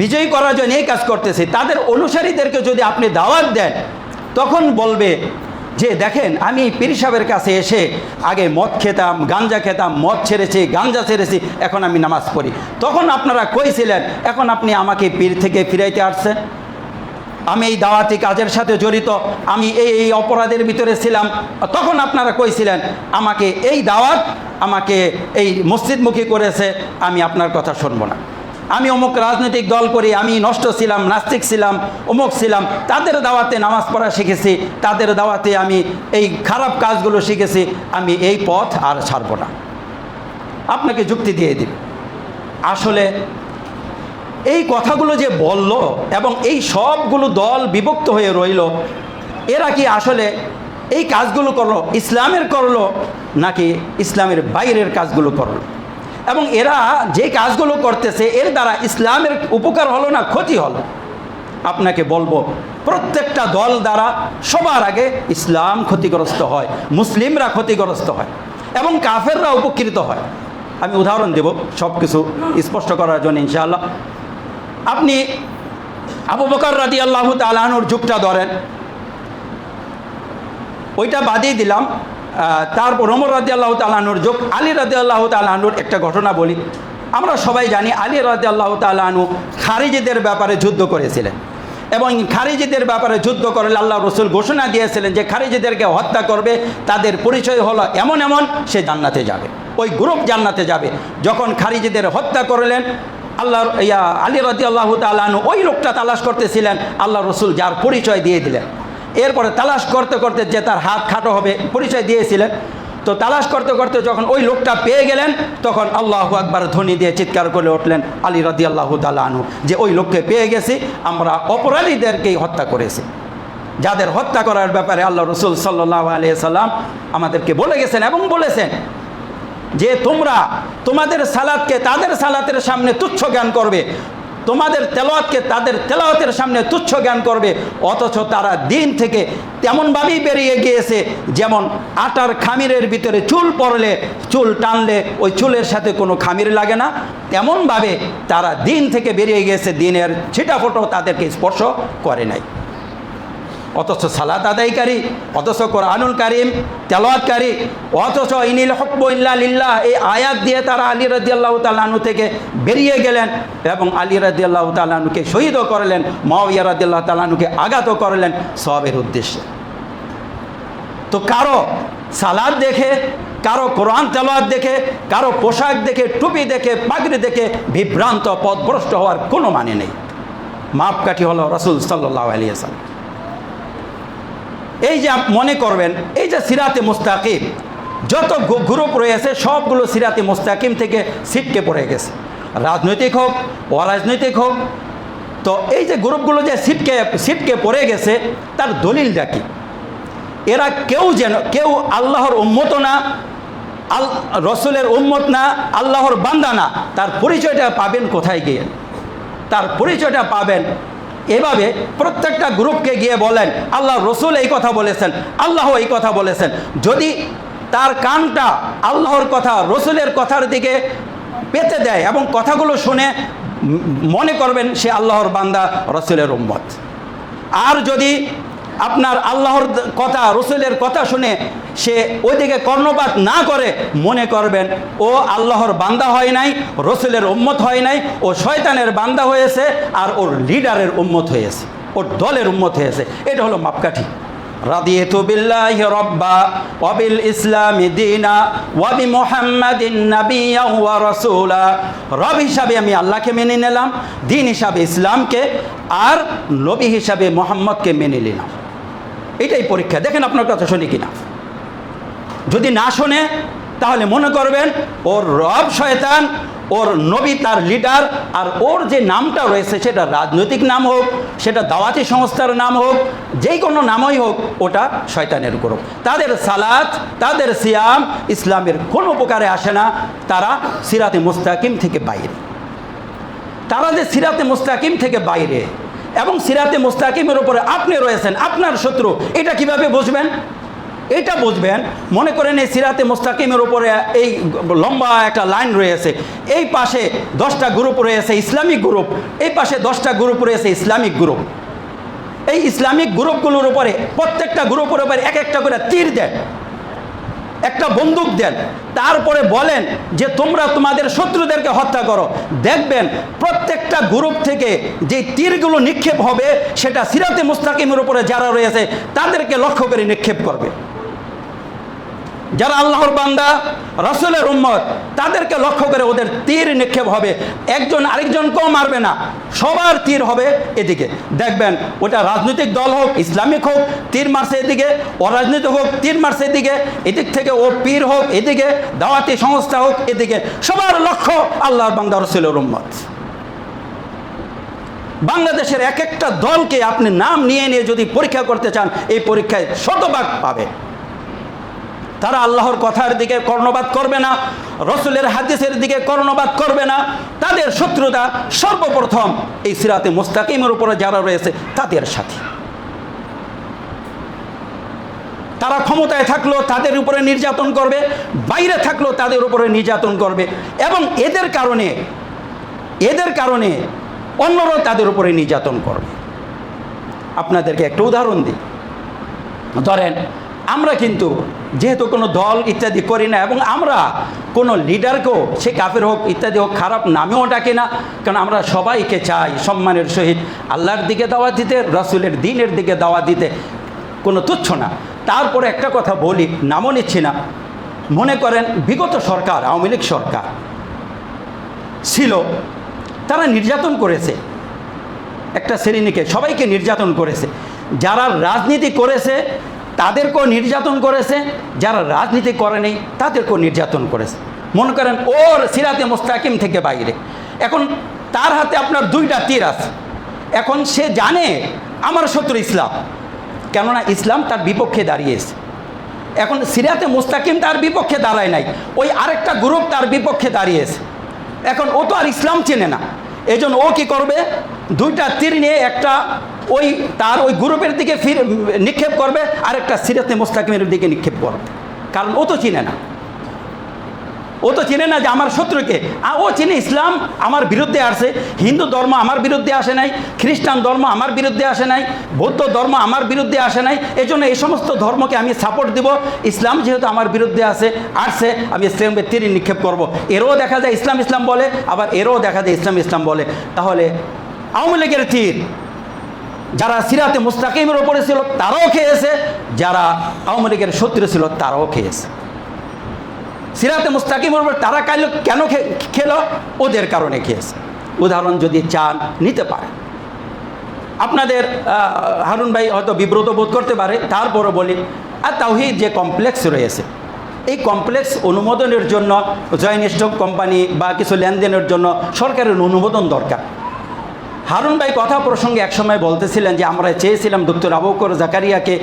বিজয়ী করার জন্য এই কাজ করতেছি। তাদের অনুসারীদেরকে যদি আপনি দাওয়াত দেন, তখন বলবে যে দেখেন আমি পীর সাহেবের কাছে এসে আগে মদ খেতাম, গাঞ্জা খেতাম, মদ ছেড়েছি, গাঞ্জা ছেড়েছি, এখন আমি নামাজ পড়ি। তখন আপনারা কইছিলেন, এখন আপনি আমাকে পীর থেকে ফিরাইতে আসছেন। আমি এই দাওয়াতি কাজের সাথে জড়িত, আমি এই অপরাধের ভিতরে ছিলাম, তখন আপনারা কইছিলেন আমাকে এই দাওয়াত আমাকে এই মসজিদমুখী করেছে, আমি আপনার কথা শুনব না। আমি অমুক রাজনৈতিক দল করি, আমি নষ্ট ছিলাম, নাস্তিক ছিলাম, অমুক ছিলাম, তাদের দাওয়াতে নামাজ পড়া শিখেছি, তাদের দাওয়াতে আমি এই খারাপ কাজগুলো শিখেছি, আমি এই পথ আর ছাড়ব না। আপনাকে যুক্তি দিয়ে দিই। আসলে এই কথাগুলো যে বলল এবং এই সবগুলো দল বিভক্ত হয়ে রইল, এরা কি আসলে এই কাজগুলো করলো ইসলামের করলো নাকি ইসলামের বাইরের কাজগুলো করলো, এবং এরা যে কাজগুলো করতেছে এর দ্বারা ইসলামের উপকার হলো না ক্ষতি হলো। আপনাকে বলবো প্রত্যেকটা দল দ্বারা সবার আগে ইসলাম ক্ষতিগ্রস্ত হয়, মুসলিমরা ক্ষতিগ্রস্ত হয় এবং কাফেররা উপকৃত হয়। আমি উদাহরণ দেব সব কিছু স্পষ্ট করার জন্য ইনশাআল্লাহ। আপনি আবু বকর রাদিয়াল্লাহু তাআলা আনহুর যুগটা ধরেন, ওইটা বাদিয়ে দিলাম। তারপর ওমর রাদিয়াল্লাহু তাআলা আনহুর যুগ, আলী রাদিয়াল্লাহু তাআলা আনহুর একটা ঘটনা বলি। আমরা সবাই জানি আলী রাদিয়াল্লাহু তাআলা আনহু খারিজিদের ব্যাপারে যুদ্ধ করেছিলেন, এবং খারিজিদের ব্যাপারে যুদ্ধ করলে আল্লাহ রসুল ঘোষণা দিয়েছিলেন যে খারিজিদেরকে হত্যা করবে, তাদের পরিচয় হলো এমন এমন, সে জান্নাতে যাবে, ওই গ্রুপ জান্নাতে যাবে। যখন খারিজিদের হত্যা করলেন, আলী রাদিয়াল্লাহু তাআলা আনহু ওই লোকটা তালাশ করতেছিলেন, আল্লাহ রসুল যার পরিচয় দিয়ে দিলেন। এরপরে তালাশ করতে করতে যে তার হাত খাটো হবে পরিচয় দিয়েছিলেন, তো তালাশ করতে করতে যখন ওই লোকটা পেয়ে গেলেন, তখন আল্লাহু আকবার ধ্বনি দিয়ে চিৎকার করে উঠলেন আলী রাদিয়াল্লাহু তাআলা আনহু যে ওই লোককে পেয়ে গেছি, আমরা অপরাধীদেরকেই হত্যা করেছি। যাদের হত্যা করার ব্যাপারে আল্লাহ রসুল সাল্লাল্লাহু আলাইহি সাল্লাম আমাদেরকে বলে গেছেন এবং বলেছেন যে তোমরা তোমাদের সালাতকে তাদের সালাতের সামনে তুচ্ছ জ্ঞান করবে, তোমাদের তেলাওয়াতকে তাদের তেলাওয়াতের সামনে তুচ্ছ জ্ঞান করবে, অথচ তারা দিন থেকে তেমনভাবেই বেরিয়ে গিয়েছে যেমন আটার খামিরের ভিতরে চুল পড়লে, চুল টানলে ওই চুলের সাথে কোনো খামির লাগে না, তেমনভাবে তারা দিন থেকে বেরিয়ে গিয়েছে, দিনের ছিটাফোঁটো তাদেরকে স্পর্শ করে নাই। অথচ সালাত আদায়কারী, অথচ কোরআনুল কারীম তেলাওয়াতকারী, অথচ ইনিল হুকমু ইল্লা লিল্লাহ এই আয়াত দিয়ে তারা আলী রাদিয়াল্লাহু তাআলা আনহু থেকে বেরিয়ে গেলেন এবং আলী রাদিয়াল্লাহু তাআলা আনহুকে শহীদও করলেন, মুআবিয়া রাদিয়াল্লাহু তাআলা আনহুকে আঘাতও করলেন সওয়াবের উদ্দেশ্যে। তো কারো সালাত দেখে, কারো কোরআন তেলাওয়াত দেখে, কারো পোশাক দেখে, টুপি দেখে, পাগড়ি দেখে বিভ্রান্ত পথভ্রষ্ট হওয়ার কোনো মানে নেই। মাপকাঠি হলো রাসূল সাল্লাল্লাহু আলাইহি ওয়াসাল্লাম। এই যে মনে করবেন এই যে সিরাতে মুস্তাকিম যত গ্রুপ রয়েছে সবগুলো সিরাতে মুস্তাকিম থেকে ছিটকে পড়ে গেছে, রাজনৈতিক হোক অরাজনৈতিক হোক। তো এই যে গ্রুপগুলো যে ছিটকে পড়ে গেছে তার দলিলটা কি? এরা কেউ আল্লাহর উম্মত না, রসুলের উম্মত না, আল্লাহর বান্দা না। তার পরিচয়টা পাবেন কোথায় গিয়ে? তার পরিচয়টা পাবেন এভাবে প্রত্যেকটা গ্রুপকে গিয়ে বলেন আল্লাহ রসুল এই কথা বলেছেন, আল্লাহ এই কথা বলেছেন। যদি তার কানটা আল্লাহর কথা রসুলের কথার দিকে পেতে দেয় এবং কথাগুলো শুনে মনে করবেন সে আল্লাহর বান্দা, রসুলের উম্মত। আর যদি আপনার আল্লাহর কথা রসুলের কথা শুনে সে ওইদিকে কর্ণপাত না করে, মনে করবেন ও আল্লাহর বান্দা হয় নাই, রসুলের উম্মত হয় নাই, ও শয়তানের বান্দা হয়েছে আর ওর লিডারের উম্মত হয়েছে, ওর দলের উম্মত হয়েছে। এটা হলো মাপকাঠি। রাদিয়াতু বিল্লাহি রাব্বা ওয়া বিল ইসলামি দীনা ওয়া বিমুহাম্মাদিন নাবিয়্যান ওয়া রাসূলা। রব হিসাবে আমি আল্লাহকে মেনে নিলাম, দিন হিসাবে ইসলামকে, আর নবী হিসাবে মুহাম্মদকে মেনে নিলাম। এটাই পরীক্ষা। দেখেন আপনার কথা শুনি কিনা। যদি না শোনে তাহলে মনে করবেন ওর রব শয়তান, ওর নবী তার লিডার, আর ওর যে নামটা রয়েছে সেটা রাজনৈতিক নাম হোক, সেটা দাওয়াতি সংস্থার নাম হোক, যেই কোনো নামই হোক, ওটা শয়তানের গ্রুপ। তাদের সালাত, তাদের সিয়াম ইসলামের কোনো উপকারে আসে না। তারা সিরাতে মুস্তাকিম থেকে বাইরে। তারা যে সিরাতে মুস্তাকিম থেকে বাইরে এবং সিরাতে মুস্তাকিমের উপরে আপনি রয়েছেন, আপনার শত্রু, এটা কিভাবে বুঝবেন? এটা বুঝবেন, মনে করেন এই সিরাতে মুস্তাকিমের উপরে এই লম্বা একটা লাইন রয়েছে, এই পাশে 10টা গ্রুপ রয়েছে ইসলামিক গ্রুপ, এই পাশে 10টা গ্রুপ রয়েছে ইসলামিক গ্রুপ। এই ইসলামিক গ্রুপগুলোর উপরে প্রত্যেকটা গ্রুপের উপরে এক একটা করে তীর দেন, একটা বন্দুক দেন, তারপরে বলেন যে তোমরা তোমাদের শত্রুদেরকে হত্যা করো। দেখবেন প্রত্যেকটা গ্রুপ থেকে যে তীরগুলো নিক্ষেপ হবে সেটা সিরাতে মুস্তাকিমের উপরে যারা রয়েছে তাদেরকে লক্ষ্য করে নিক্ষেপ করবে। যারা আল্লাহর বান্দা, রাসূলের উম্মত, তাদেরকে লক্ষ্য করে ওদের তীর নিক্ষেপ হবে। একজন আরেকজনকেও মারবে না, সবার তীর হবে এদিকে। দেখবেন ওটা রাজনৈতিক দল হোক, ইসলামিক হোক, তীর মারছে এদিকে, অরাজনৈতিক হোক, তীর মারছে এদিকে, এদিক থেকে ও পীর হোক এদিকে, দাওয়াতি সংস্থা হোক এদিকে, সবার লক্ষ্য আল্লাহর বান্দা, রাসূলের উম্মত। বাংলাদেশের এক একটা দলকে আপনি নাম নিয়ে নিয়ে যদি পরীক্ষা করতে চান, এই পরীক্ষায় শতভাগ পাবে। তারা আল্লাহর কথার দিকে কর্ণপাত করবে না, রসুলের হাদিসের দিকে কর্ণপাত করবে না। তাদের শত্রুতা সর্বপ্রথম এই সিরাতে মুস্তাকিমের উপরে যারা রয়েছে তাদের সাথে। তারা ক্ষমতায় থাকলেও তাদের উপরে নির্যাতন করবে, বাইরে থাকলেও তাদের উপরে নির্যাতন করবে, এবং এদের কারণে অন্যরাও তাদের উপরে নির্যাতন করবে। আপনাদেরকে একটা উদাহরণ দিই। ধরেন, আমরা কিন্তু যেহেতু কোনো দল ইত্যাদি করি না, এবং আমরা কোনো লিডারকেও, সে কাফের হোক ইত্যাদি হোক, খারাপ নামেও ডাকি না, কারণ আমরা সবাইকে চাই সম্মানের সহিত আল্লাহর দিকে দাওয়াত দিতে, রসুলের দ্বীনের দিকে দাওয়াত দিতে, কোনো তুচ্ছ না। তারপরে একটা কথা বলি, নামও নিচ্ছি না। মনে করেন বিগত সরকার, আওয়ামী লীগ সরকার ছিল, তারা নির্যাতন করেছে একটা শ্রেণীকে, সবাইকে নির্যাতন করেছে। যারা রাজনীতি করেছে তাদেরকেও নির্যাতন করেছে, যারা রাজনীতি করেনি তাদেরকেও নির্যাতন করেছে। মনে করেন ওর সিরাতে মুস্তাকিম থেকে বাইরে, এখন তার হাতে আপনার দুইটা তীর আছে। এখন সে জানে আমার শত্রু ইসলাম, কেননা ইসলাম তার বিপক্ষে দাঁড়িয়েছে। এখন সিরাতে মুস্তাকিম তার বিপক্ষে দাঁড়ায় নাই, ওই আরেকটা গ্রুপ তার বিপক্ষে দাঁড়িয়েছে। এখন ও তো আর ইসলাম চেনে না, এই জন্য ও কী করবে, দুইটা তীর নিয়ে একটা ওই গ্রুপের দিকে নিক্ষেপ করবে, আরেকটা সিরাতে মুস্তাকিমের দিকে নিক্ষেপ করবে। কারণ ও তো চিনে না যে আমার শত্রুকে। ও চিনে ইসলাম আমার বিরুদ্ধে আসে, হিন্দু ধর্ম আমার বিরুদ্ধে আসে নাই, খ্রিস্টান ধর্ম আমার বিরুদ্ধে আসে নাই, বৌদ্ধ ধর্ম আমার বিরুদ্ধে আসে নাই, এই জন্য এই সমস্ত ধর্মকে আমি সাপোর্ট দিব। ইসলাম যেহেতু আমার বিরুদ্ধে আসছে, আমি ইসলামের তীর নিক্ষেপ করব। এরও দেখা যায় ইসলাম বলে, আবার এরও দেখা যায় ইসলাম বলে। তাহলে আওয়ামী লীগের তীর যারা সিরাতে মুস্তাকিমের ওপরে ছিল তারাও খেয়েছে, যারা আওয়ামী লীগের শত্রু ছিল তারাও খেয়েছে। সিরাতে মুস্তাকিমের উপর তারা কেন খেলো? ওদের কারণে খেয়েছে। উদাহরণ যদি চান নিতে পারে। আপনাদের হারুন ভাই হয়তো বিব্রত বোধ করতে পারে, তারপরও বলি, আর তাওহীদ যে কমপ্লেক্স রয়েছে, এই কমপ্লেক্স অনুমোদনের জন্য জয়েন্ট স্টক কোম্পানি বা কিছু লেনদেনের জন্য সরকারের অনুমোদন দরকার। হারুন ভাই কথা প্রসঙ্গে একসময় বলতেছিলেন যে আমরা চেয়েছিলাম ডক্টর আবু বকর জাকারিয়াকে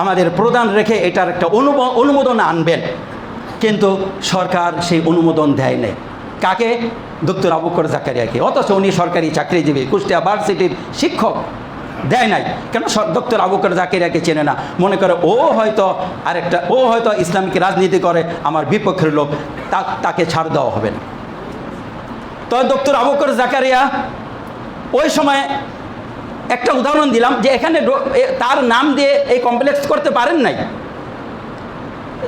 আমাদের প্রধান রেখে এটার একটা অনুমোদন আনবেন, কিন্তু সরকার সেই অনুমোদন দেয় নাই। কাকে? ডক্টর আবু বকর জাকারিয়াকে। অথচ উনি সরকারি চাকরিজীবী, কুষ্টিয়া ভার্সিটির শিক্ষক। দেয় নাই কেন? ডক্টর আবু বকর জাকারিয়াকে চেনে না, মনে করে ও হয়তো ইসলামিক রাজনীতি করে, আমার বিপক্ষের লোক, তাকে ছাড় দেওয়া হবে না। তো ডক্টর আবু বকর জাকারিয়া ওই সময় একটা উদাহরণ দিলাম যে এখানে তার নাম দিয়ে এই কমপ্লেক্স করতে পারেন নাই,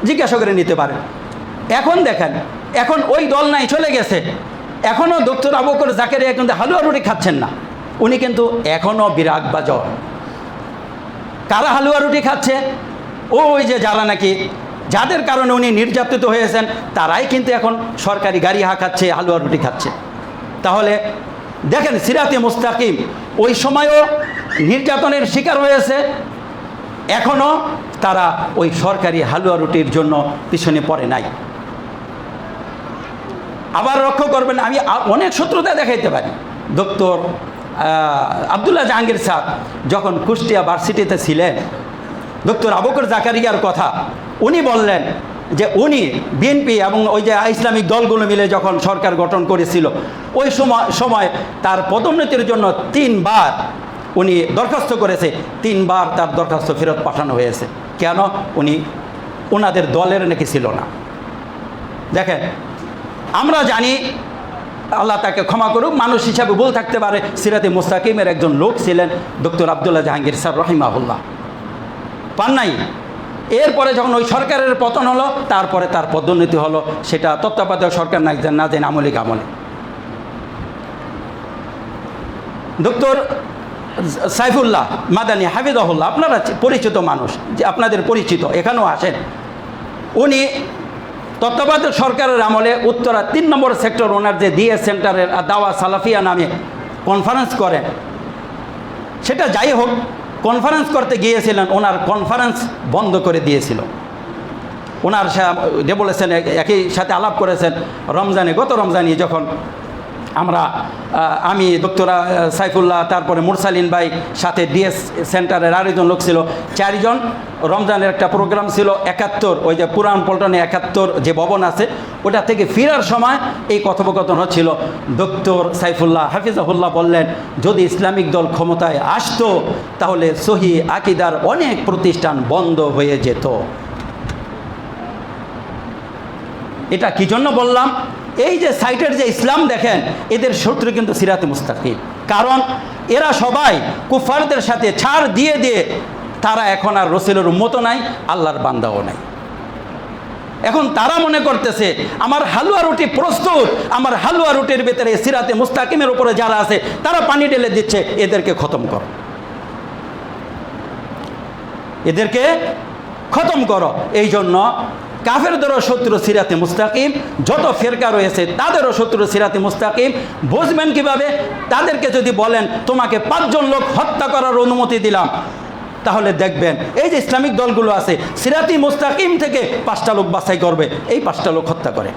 জিজ্ঞাসা করে নিতে পারেন। এখন দেখেন, এখন ওই দল নাই, চলে গেছে। এখনও ডক্টর আবু বকর জাকারিয়া কিন্তু হালুয়া রুটি খাচ্ছেন না, উনি কিন্তু এখনও বিরাগ বা জ্বর। কারা হালুয়া রুটি খাচ্ছে? ওই যে যারা নাকি, যাদের কারণে উনি নির্যাতিত হয়েছেন, তারাই কিন্তু এখন সরকারি গাড়ি হাঁকাচ্ছে, হালুয়া রুটি খাচ্ছে। তাহলে দেখেন, সিরাতে মুস্তাকিম ওই সময়ও নির্যাতনের শিকার হয়েছে, এখনও তারা ওই সরকারি হালুয়া রুটির জন্য পিছনে পড়ে নাই। আবার লক্ষ্য করবেন, আমি অনেক শত্রুতা দেখাইতে পারি। ডক্টর আবদুল্লাহ জাহাঙ্গীর সাহেব যখন কুষ্টিয়া ভার্সিটিতে ছিলেন, ডক্টর আবু বকর জাকারিয়ার কথা উনি বললেন যে উনি বিএনপি এবং ওই যে ইসলামিক দলগুলো মিলে যখন সরকার গঠন করেছিল, ওই সময় তার পদোন্নতির জন্য 3 বার উনি দরখাস্ত করেছে, 3 বার তার দরখাস্ত ফেরত পাঠানো হয়েছে। কেন? ওনাদের দলের নাকি ছিল না। দেখেন, আমরা জানি, আল্লাহ তাকে ক্ষমা করুক, মানুষ হিসাবে ভুল থাকতে পারে, সিরাতে মুস্তাকিমের একজন লোক ছিলেন ডক্টর আবদুল্লাহ জাহাঙ্গীর স্যার রহিমাহুল্লাহ, পান নাই। এরপরে যখন ওই সরকারের পতন হলো, তারপরে তার পদোন্নতি হলো, সেটা তত্ত্বাবধায়ক সরকার না যেন আমলে আমলে। ডক্টর সাইফুল্লাহ মাদানী হাফিজাহুল্লাহ, আপনারা পরিচিত মানুষ, যে আপনাদের পরিচিত, এখানেও আসেন। উনি তত্ত্বাবধায়ক সরকারের আমলে উত্তরা 3 নম্বর সেক্টর ওনার যে ডিএস সেন্টারের দাওয়া সালাফিয়া নামে কনফারেন্স করেন, সেটা যাই হোক, কনফারেন্স করতে গিয়েছিলেন, ওনার কনফারেন্স বন্ধ করে দিয়েছিল। ওনার বলেছেন, একই সাথে আলাপ করেছেন গত রমজানে যখন আমি ডক্টর সাইফুল্লাহ, তারপরে মুরসালিন ভাই, সাথে ডিএস সেন্টারের আরেকজন লোক ছিল, 4 জন। রমজানের একটা প্রোগ্রাম ছিল 71, ওই যে পুরান পল্টনে 71 যে ভবন আছে, ওটা থেকে ফেরার সময় এই কথোপকথন হচ্ছিল। ডক্টর সাইফুল্লাহ হাফিজাহুল্লাহ বললেন, যদি ইসলামিক দল ক্ষমতায় আসতো তাহলে সহি আকিদার অনেক প্রতিষ্ঠান বন্ধ হয়ে যেত। এটা কি জন্য বললাম? এই যে সাইটের যে ইসলাম দেখেন, এদের শত্রু কিন্তু সিরাতে মুস্তাকিম। কারণ এরা সবাই কুফারদের সাথে ছাড় দিয়ে দিয়ে তারা এখন আর রসুলের উম্মত নাই, আল্লাহর বান্দাও নাই। এখন তারা মনে করতেছে আমার হালুয়া রুটি প্রস্তুত, আমার হালুয়া রুটির ভেতরে সিরাতে মুস্তাকিমের উপরে যারা আছে তারা পানি ঢেলে দিচ্ছে, এদেরকে খতম করো, এদেরকে খতম করো। এই জন্য কাফেরদেরও শত্রু সিরাতে মুস্তাকিম, যত ফেরকা রয়েছে তাদেরও শত্রু সিরাতে মুস্তাকিম। বুঝবেন কিভাবে? তাদেরকে যদি বলেন তোমাকে 5 জন লোক হত্যা করার অনুমতি দিলাম, তাহলে দেখবেন এই যে ইসলামিক দলগুলো আছে সিরাতে মুস্তাকিম থেকে 5টা লোক বাছাই করবে, এই 5টা লোক হত্যা করে,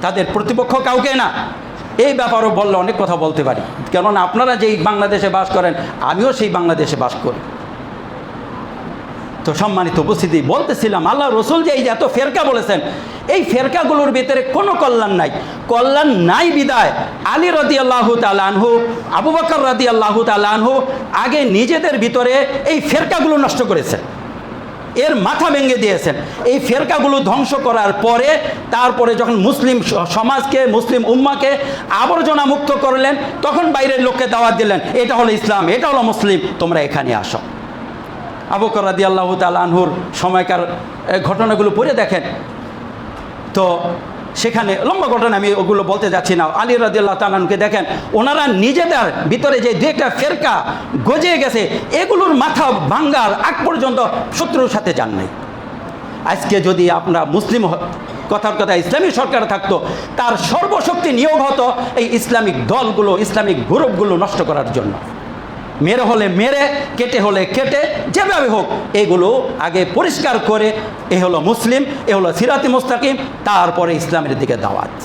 তাদের প্রতিপক্ষ কাউকে না। এই ব্যাপারও বললে অনেক কথা বলতে পারি, কেননা আপনারা যেই বাংলাদেশে বাস করেন আমিও সেই বাংলাদেশে বাস করি। তো সম্মানিত উপস্থিতি, বলতেছিলাম আল্লাহ রসুল যে এই যে এত ফেরকা বলেছেন, এই ফেরকাগুলোর ভিতরে কোনো কল্যাণ নাই। কল্যাণ নাই বিদায় আলী রাদিয়াল্লাহু তাআলা আনহু, আবু বকর রাদিয়াল্লাহু তাআলা আনহু আগে নিজেদের ভিতরে এই ফেরকাগুলো নষ্ট করেছেন, এর মাথা ভেঙে দিয়েছেন। এই ফেরকাগুলো ধ্বংস করার পরে তারপরে যখন মুসলিম সমাজকে, মুসলিম উম্মাকে আবর্জনা মুক্ত করলেন, তখন বাইরের লোককে দাওয়াত দিলেন, এটা হলো ইসলাম, এটা হলো মুসলিম, তোমরা এখানে আসো। আবু বকর রাদিয়াল্লাহু তাআলা আনহুর সময়কার ঘটনাগুলো পড়ে দেখেন, তো সেখানে লম্বা ঘটনা, আমি ওগুলো বলতে যাচ্ছি না। আলী রাদিয়াল্লাহু তাআলা আনহুকে দেখেন, ওনারা নিজেদের ভিতরে যে 2টা ফেরকা গজিয়ে গেছে, এগুলোর মাথা ভাঙ্গার আগ পর্যন্ত শত্রুর সাথে যান নাই। আজকে যদি আমরা মুসলিম কথার কথা ইসলামী সরকার থাকতো, তার সর্বশক্তি নিয়োগ হতো এই ইসলামিক দলগুলো, ইসলামিক গ্রুপগুলো নষ্ট করার জন্য। মেরে হলে মেরে, কেটে হলে কেটে, যেভাবে হোক এগুলো আগে পরিষ্কার করে, এ হলো মুসলিম, এ হলো সিরাতে মুস্তাকিম, তারপরে ইসলামের দিকে দাওয়াত।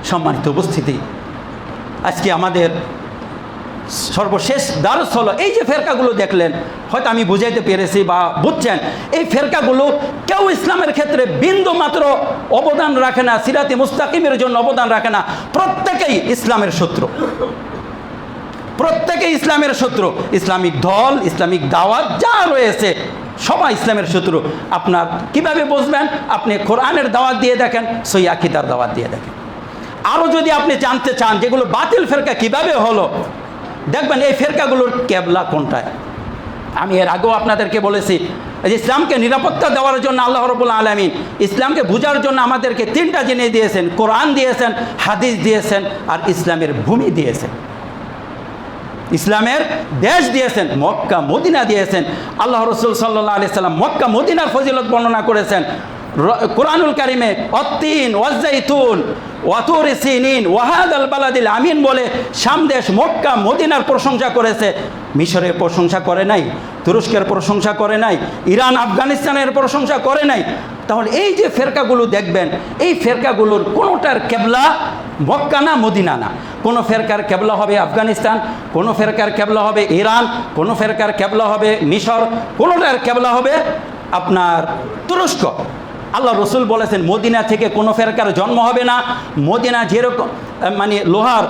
সম্মানিত উপস্থিতি, আজকে আমাদের সর্বশেষ দারস হলো এই যে ফেরকাগুলো দেখলেন, হয়তো আমি বুঝাইতে পেরেছি বা বুঝছেন, এই ফেরকাগুলো কেউ ইসলামের ক্ষেত্রে বিন্দু মাত্র অবদান রাখে না, সিরাতে মুস্তাকিমের জন্য অবদান রাখে না। প্রত্যেকেই ইসলামের শত্রু, প্রত্যেকে ইসলামের শত্রু। ইসলামিক দল, ইসলামিক দাওয়াত যা রয়েছে সবাই ইসলামের শত্রু। আপনার কিভাবে বুঝবেন? আপনি কোরআনের দাওয়াত দিয়ে দেখেন, সহি আকীদার দাওয়াত দিয়ে দেখেন। আরও যদি আপনি জানতে চান যেগুলো বাতিল ফেরকা কিভাবে হলো, দেখবেন এই ফেরকাগুলোর কেবলা কোনটায়। আমি এর আগেও আপনাদেরকে বলেছি, ইসলামকে নিরাপত্তা দেওয়ার জন্য আল্লাহ রাব্বুল আলামিন ইসলামকে বোঝার জন্য আমাদেরকে 3টা জিনিস দিয়েছেন, কোরআন দিয়েছেন, হাদিস দিয়েছেন, আর ইসলামের ভূমি দিয়েছেন, ইসলামের দেশ দিয়েছেন, মক্কা মদিনা দিয়েছেন। আল্লাহ রাসূল সাল্লাল্লাহু আলাইহি সাল্লাম মক্কা মদিনার ফজিলত বর্ণনা করেছেন কোরআনুল কারিমে। অত্তিন ওয়াজ্জাইতুন ওয়াতুর সিনিন ওয়াহাদাল বালাদিল আমিন বলে সামদেশ মক্কা মদিনার প্রশংসা করেছে। মিশরের প্রশংসা করে নাই, তুরস্কের প্রশংসা করে নাই, ইরান আফগানিস্তানের প্রশংসা করে নাই। তাহলে এই যে ফেরকাগুলো দেখবেন, এই ফেরকাগুলোর কোনোটার কেবলা মক্কা না, মদিনা না। কোনো ফেরকার কেবলা হবে আফগানিস্তান, কোনো ফেরকার কেবলা হবে ইরান, কোনো ফেরকার কেবলা হবে মিশর, কোনোটার কেবলা হবে আপনার তুরস্ক। আল্লাহ রসুল বলেছেন মদিনা থেকে কোনো ফেরকার জন্ম হবে না। মদিনা যেরকম মানে লোহার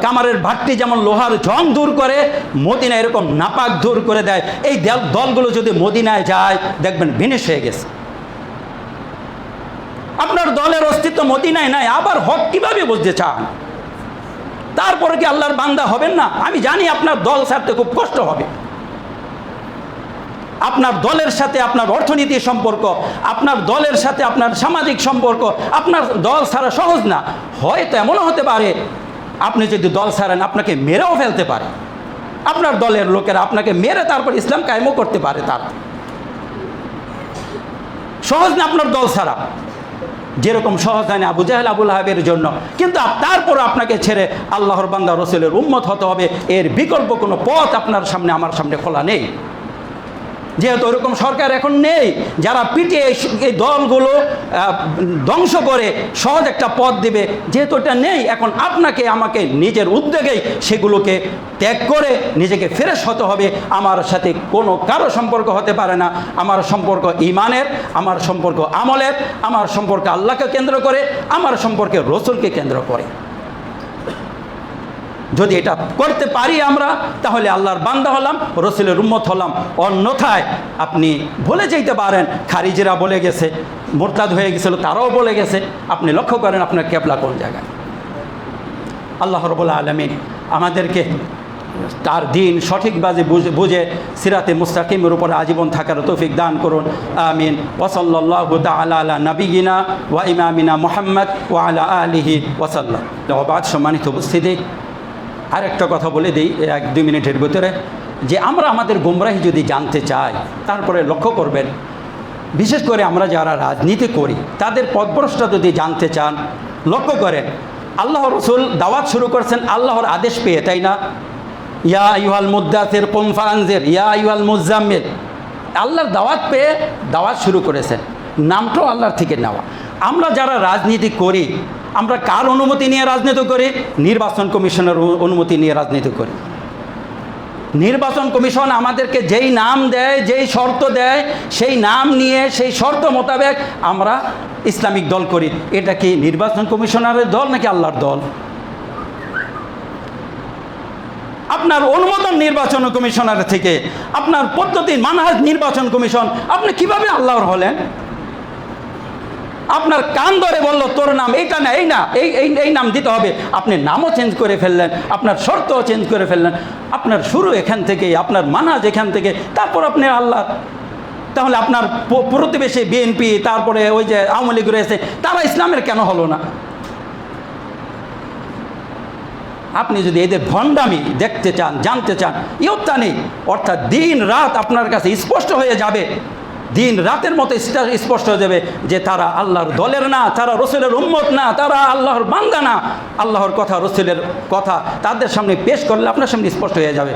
কামারের ভাট্টি যেমন লোহার জং দূর করে, মদিনা এরকম নাপাক দূর করে দেয়। এই দলগুলো যদি মদিনায় যায় দেখবেন বিনাশ হয়ে গেছে। আপনার দলের অস্তিত্ব মদিনায় নাই, আবার হক কিভাবে বুঝতে চান? তারপরে কি আল্লাহর বান্দা হবেন না? আমি জানি আপনার দল ছাড়তে খুব কষ্ট হবে। আপনার দলের সাথে আপনার অর্থনীতির সম্পর্ক, আপনার দলের সাথে আপনার সামাজিক সম্পর্ক, আপনার দল ছাড়া সহজ না। হয়তো এমনও হতে পারে আপনি যদি দল ছাড়েন আপনাকে মেরেও ফেলতে পারে, আপনার দলের লোকেরা আপনাকে মেরে তারপর ইসলাম কায়েমও করতে পারে। তার সহজ না আপনার দল ছাড়া, যেরকম সহজ হয় না আবু জাহেল আবু লাহাবের জন্য। কিন্তু তারপর আপনাকে ছেড়ে আল্লাহর বান্দা রসুলের উম্মত হতে হবে, এর বিকল্প কোনো পথ আপনার সামনে আমার সামনে খোলা নেই। যেহেতু ওরকম সরকার এখন নেই, যারা পিটিয়ে এই দলগুলো ধ্বংস করে সহজ একটা পথ দেবে, যেহেতু এটা নেই, এখন আপনাকে আমাকে নিজের উদ্যোগেই সেগুলোকে ত্যাগ করে নিজেকে ফ্রেশ হতে হবে। আমার সাথে কোনো কারো সম্পর্ক হতে পারে না। আমার সম্পর্ক ঈমানের, আমার সম্পর্ক আমলের, আমার সম্পর্ক আল্লাহকে কেন্দ্র করে, আমার সম্পর্কে রসুলকে কেন্দ্র করে। যদি এটা করতে পারি আমরা, তাহলে আল্লাহর বান্দা হলাম, রসুলের উম্মত হলাম। অন্যথায় আপনি বলে যেতে পারেন, খারিজিরা বলে গেছে, মুরতাদ হয়ে গেছিল, তারাও বলে গেছে। আপনি লক্ষ্য করেন আপনার কেবলা কোন জায়গায়। আল্লাহ রাব্বুল আলামিন আমাদেরকে তার দিন সঠিকভাবে বুঝে সিরাতে মুস্তাকিমের উপরে আজীবন থাকার তৌফিক দান করুন। আমিন। ওয়া সাল্লাল্লাহু তাআলা আলা নাবিয়িনা ওয়া ইমামিনা মুহাম্মদ ওয়া আলা আলিহি ওয়া সাল্লাম। সম্মানিত উপস্থিতি, আরেকটা কথা বলে দিই 1-2 মিনিটের ভিতরে, যে আমরা আমাদের গোমরাহি যদি জানতে চাই, তারপরে লক্ষ্য করবেন, বিশেষ করে আমরা যারা রাজনীতি করি তাদের পথভ্রষ্ট যদি জানতে চান, লক্ষ্য করেন আল্লাহ রসুল দাওয়াত শুরু করেছেন আল্লাহর আদেশ পেয়ে, তাই না? ইয়া আইয়ুহাল মুদ্দাসির কুম ফাআনজির, ইয়া আইয়ুহাল মুজাম্মিল, আল্লাহর দাওয়াত পেয়ে দাওয়াত শুরু করেছেন। নামটাও আল্লাহর থেকে নেওয়া। আমরা যারা রাজনীতি করি, আমরা কার অনুমতি নিয়ে রাজনীতি করি? নির্বাচন কমিশনের অনুমতি নিয়ে রাজনীতি করি। নির্বাচন কমিশন আমাদেরকে যেই নাম দেয়, যেই শর্ত দেয়, সেই নাম নিয়ে সেই শর্ত মোতাবেক আমরা ইসলামিক দল করি। এটা কি নির্বাচন কমিশনারের দল নাকি আল্লাহর দল? আপনার অনুমোদন নির্বাচন কমিশনার থেকে, আপনার পদ্ধতি মানহাজ নির্বাচন কমিশন, আপনি কিভাবে আল্লাহর হলেন? আপনার কান ধরে বলল তোর নাম এইটা না, এই না, এই নাম দিতে হবে, আপনি নামও চেঞ্জ করে ফেললেন, আপনার শর্তও চেঞ্জ করে ফেললেন। আপনার শুরু এখান থেকে, আপনার মানহাজ এখান থেকে, তারপর আপনি আল্লাহ। তাহলে আপনার প্রতিবেশী বিএনপি, তারপরে ওই যে আওয়ামী লীগ রয়েছে, তারা ইসলামের কেন হলো না? আপনি যদি এদের ভণ্ডামি দেখতে চান, জানতে চান, ইয়ত্তা নেই। অর্থাৎ দিন রাত আপনার কাছে স্পষ্ট হয়ে যাবে, দিন রাতের মতো স্পষ্ট হয়ে যাবে যে তারা আল্লাহর দলের না, তারা রসুলের উম্মত না, তারা আল্লাহর বান্দা না। আল্লাহর কথা, রসুলের কথা তাদের সামনে পেশ করলে আপনার সামনে স্পষ্ট হয়ে যাবে।